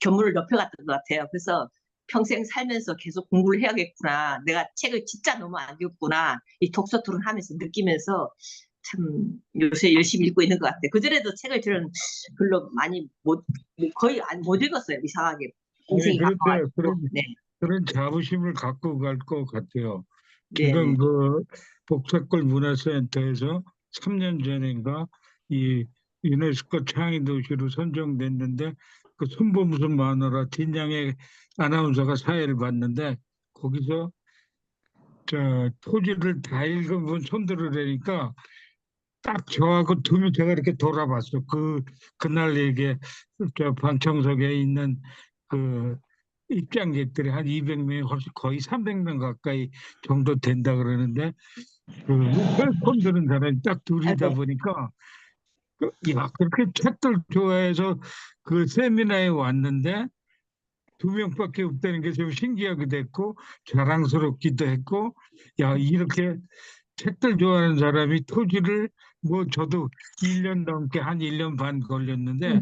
견문을 높여갔던 것 같아요. 그래서 평생 살면서 계속 공부를 해야겠구나. 내가 책을 진짜 너무 안 읽었구나. 이 독서 토론 하면서 느끼면서 참 요새 열심히 읽고 있는 것 같아요. 그전에도 책을 저는 별로 많이 거의 못 읽었어요. 이상하게. 아니 인생이 그렇대요. 바빠가지고. 네. 그런 자부심을 갖고 갈 것 같아요. 지금 네네. 그 복사골 문화센터에서 3년 전인가 이 유네스코 창의 도시로 선정됐는데 그 손범수 마누라 진양의 아나운서가 사회를 봤는데 거기서 저 토지를 다 읽은 손 들으려니까 딱 저하고 두면 제가 이렇게 돌아봤어. 그날 얘기 저 방청석에 있는 그 입장객들이 한 200명이 훨씬 거의 300명 가까이 정도 된다 그러는데 손 드는 사람이 딱 둘이다 아이고. 보니까 야 그렇게 책들 좋아해서 그 세미나에 왔는데 2명밖에 없다는 게 좀 신기하기도 했고 자랑스럽기도 했고 야 이렇게 책들 좋아하는 사람이 토지를 뭐 저도 1년 넘게 한 1년 반 걸렸는데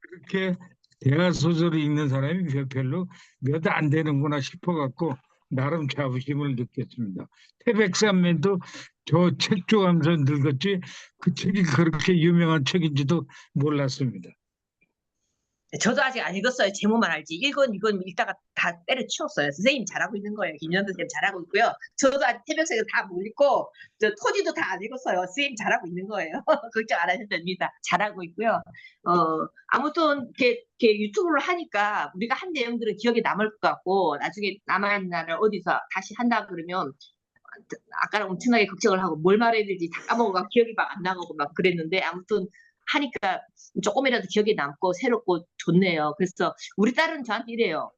그렇게 대하 소설을 읽는 사람이 별로 몇 안 되는구나 싶어갖고 나름 자부심을 느꼈습니다. 태백산맥도 저 책 좋아하면서 늙었지 그 책이 그렇게 유명한 책인지도 몰랐습니다. 저도 아직 안 읽었어요. 제목만 알지. 이건 읽다가 다 때려치웠어요. 선생님이 잘하고 있는 거예요. 김연도 선생님 잘하고 있고요. 저도 아직 태백색을 다 못 읽고 저 토지도 다 안 읽었어요. 선생님 잘하고 있는 거예요. 걱정 안 하셔도 됩니다. 잘하고 있고요. 아무튼 이렇게 유튜브를 하니까 우리가 한 내용들은 기억에 남을 것 같고 나중에 남아있는 날을 어디서 다시 한다 그러면 아까는 엄청나게 걱정을 하고 뭘 말해야 될지 다 까먹어가 기억이 막 안 나고 막 그랬는데 아무튼 하니까 조금이라도 기억에 남고 새롭고 좋네요. 그래서 우리 딸은 저한테 이래요.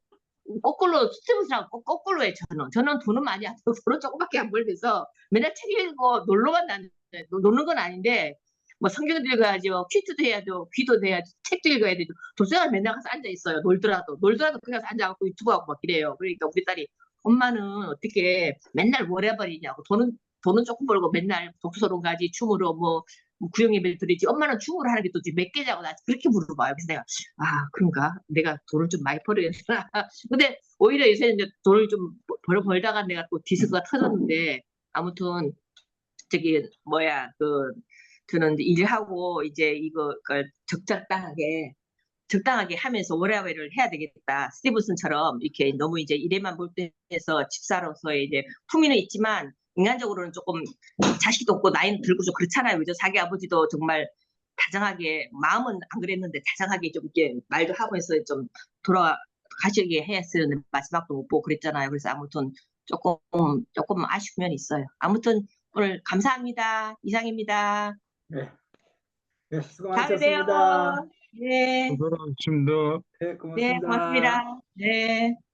거꾸로 스티브스랑 거꾸로 해 저는 돈은 많이 안 들고 돈은 조금밖에 안 벌면서 맨날 책 읽고 놀러만 다니는데 노는 건 아닌데 뭐 성경도 읽어야지 퀴즈도 해야죠 귀도 해야지 책도 읽어야 되죠 도서관 맨날 가서 앉아 있어요 놀더라도 그냥 앉아갖고 유튜브하고 막 이래요. 그러니까 우리 딸이 엄마는 어떻게 맨날 뭘 해버리냐고 돈은 조금 벌고 맨날 독서로 가지 춤으로 뭐 구형예배를 드리지 엄마는 춤으로 하는 게 또 몇 개냐고 나 그렇게 물어봐요. 그래서 내가 그런가 내가 돈을 좀 많이 벌어야겠구나. 근데 오히려 요새는 이제 돈을 좀 벌다가 내가 또 디스크가 터졌는데 아무튼 저기 뭐야 저는 일하고 이제 이거 적당하게 하면서 워라밸을 해야 되겠다. 스티븐슨처럼 이렇게 너무 이제 일에만 몰두해서 집사로서의 이제 품위는 있지만 인간적으로는 조금 자식도 없고 나이는 들고 좀 그렇잖아요. 그죠? 자기 아버지도 정말 다정하게 마음은 안 그랬는데 다정하게 좀 이렇게 말도 하고 해서 좀 돌아가시게 했었는데 마지막도 못 보고 그랬잖아요. 그래서 아무튼 조금 아쉬운 면이 있어요. 아무튼 오늘 감사합니다. 이상입니다. 네, 네, 다음에 봬요. 수고하셨습니다. 네, 수고하셨습니다. 네, 네, 고맙습니다. 고맙습니다. 네.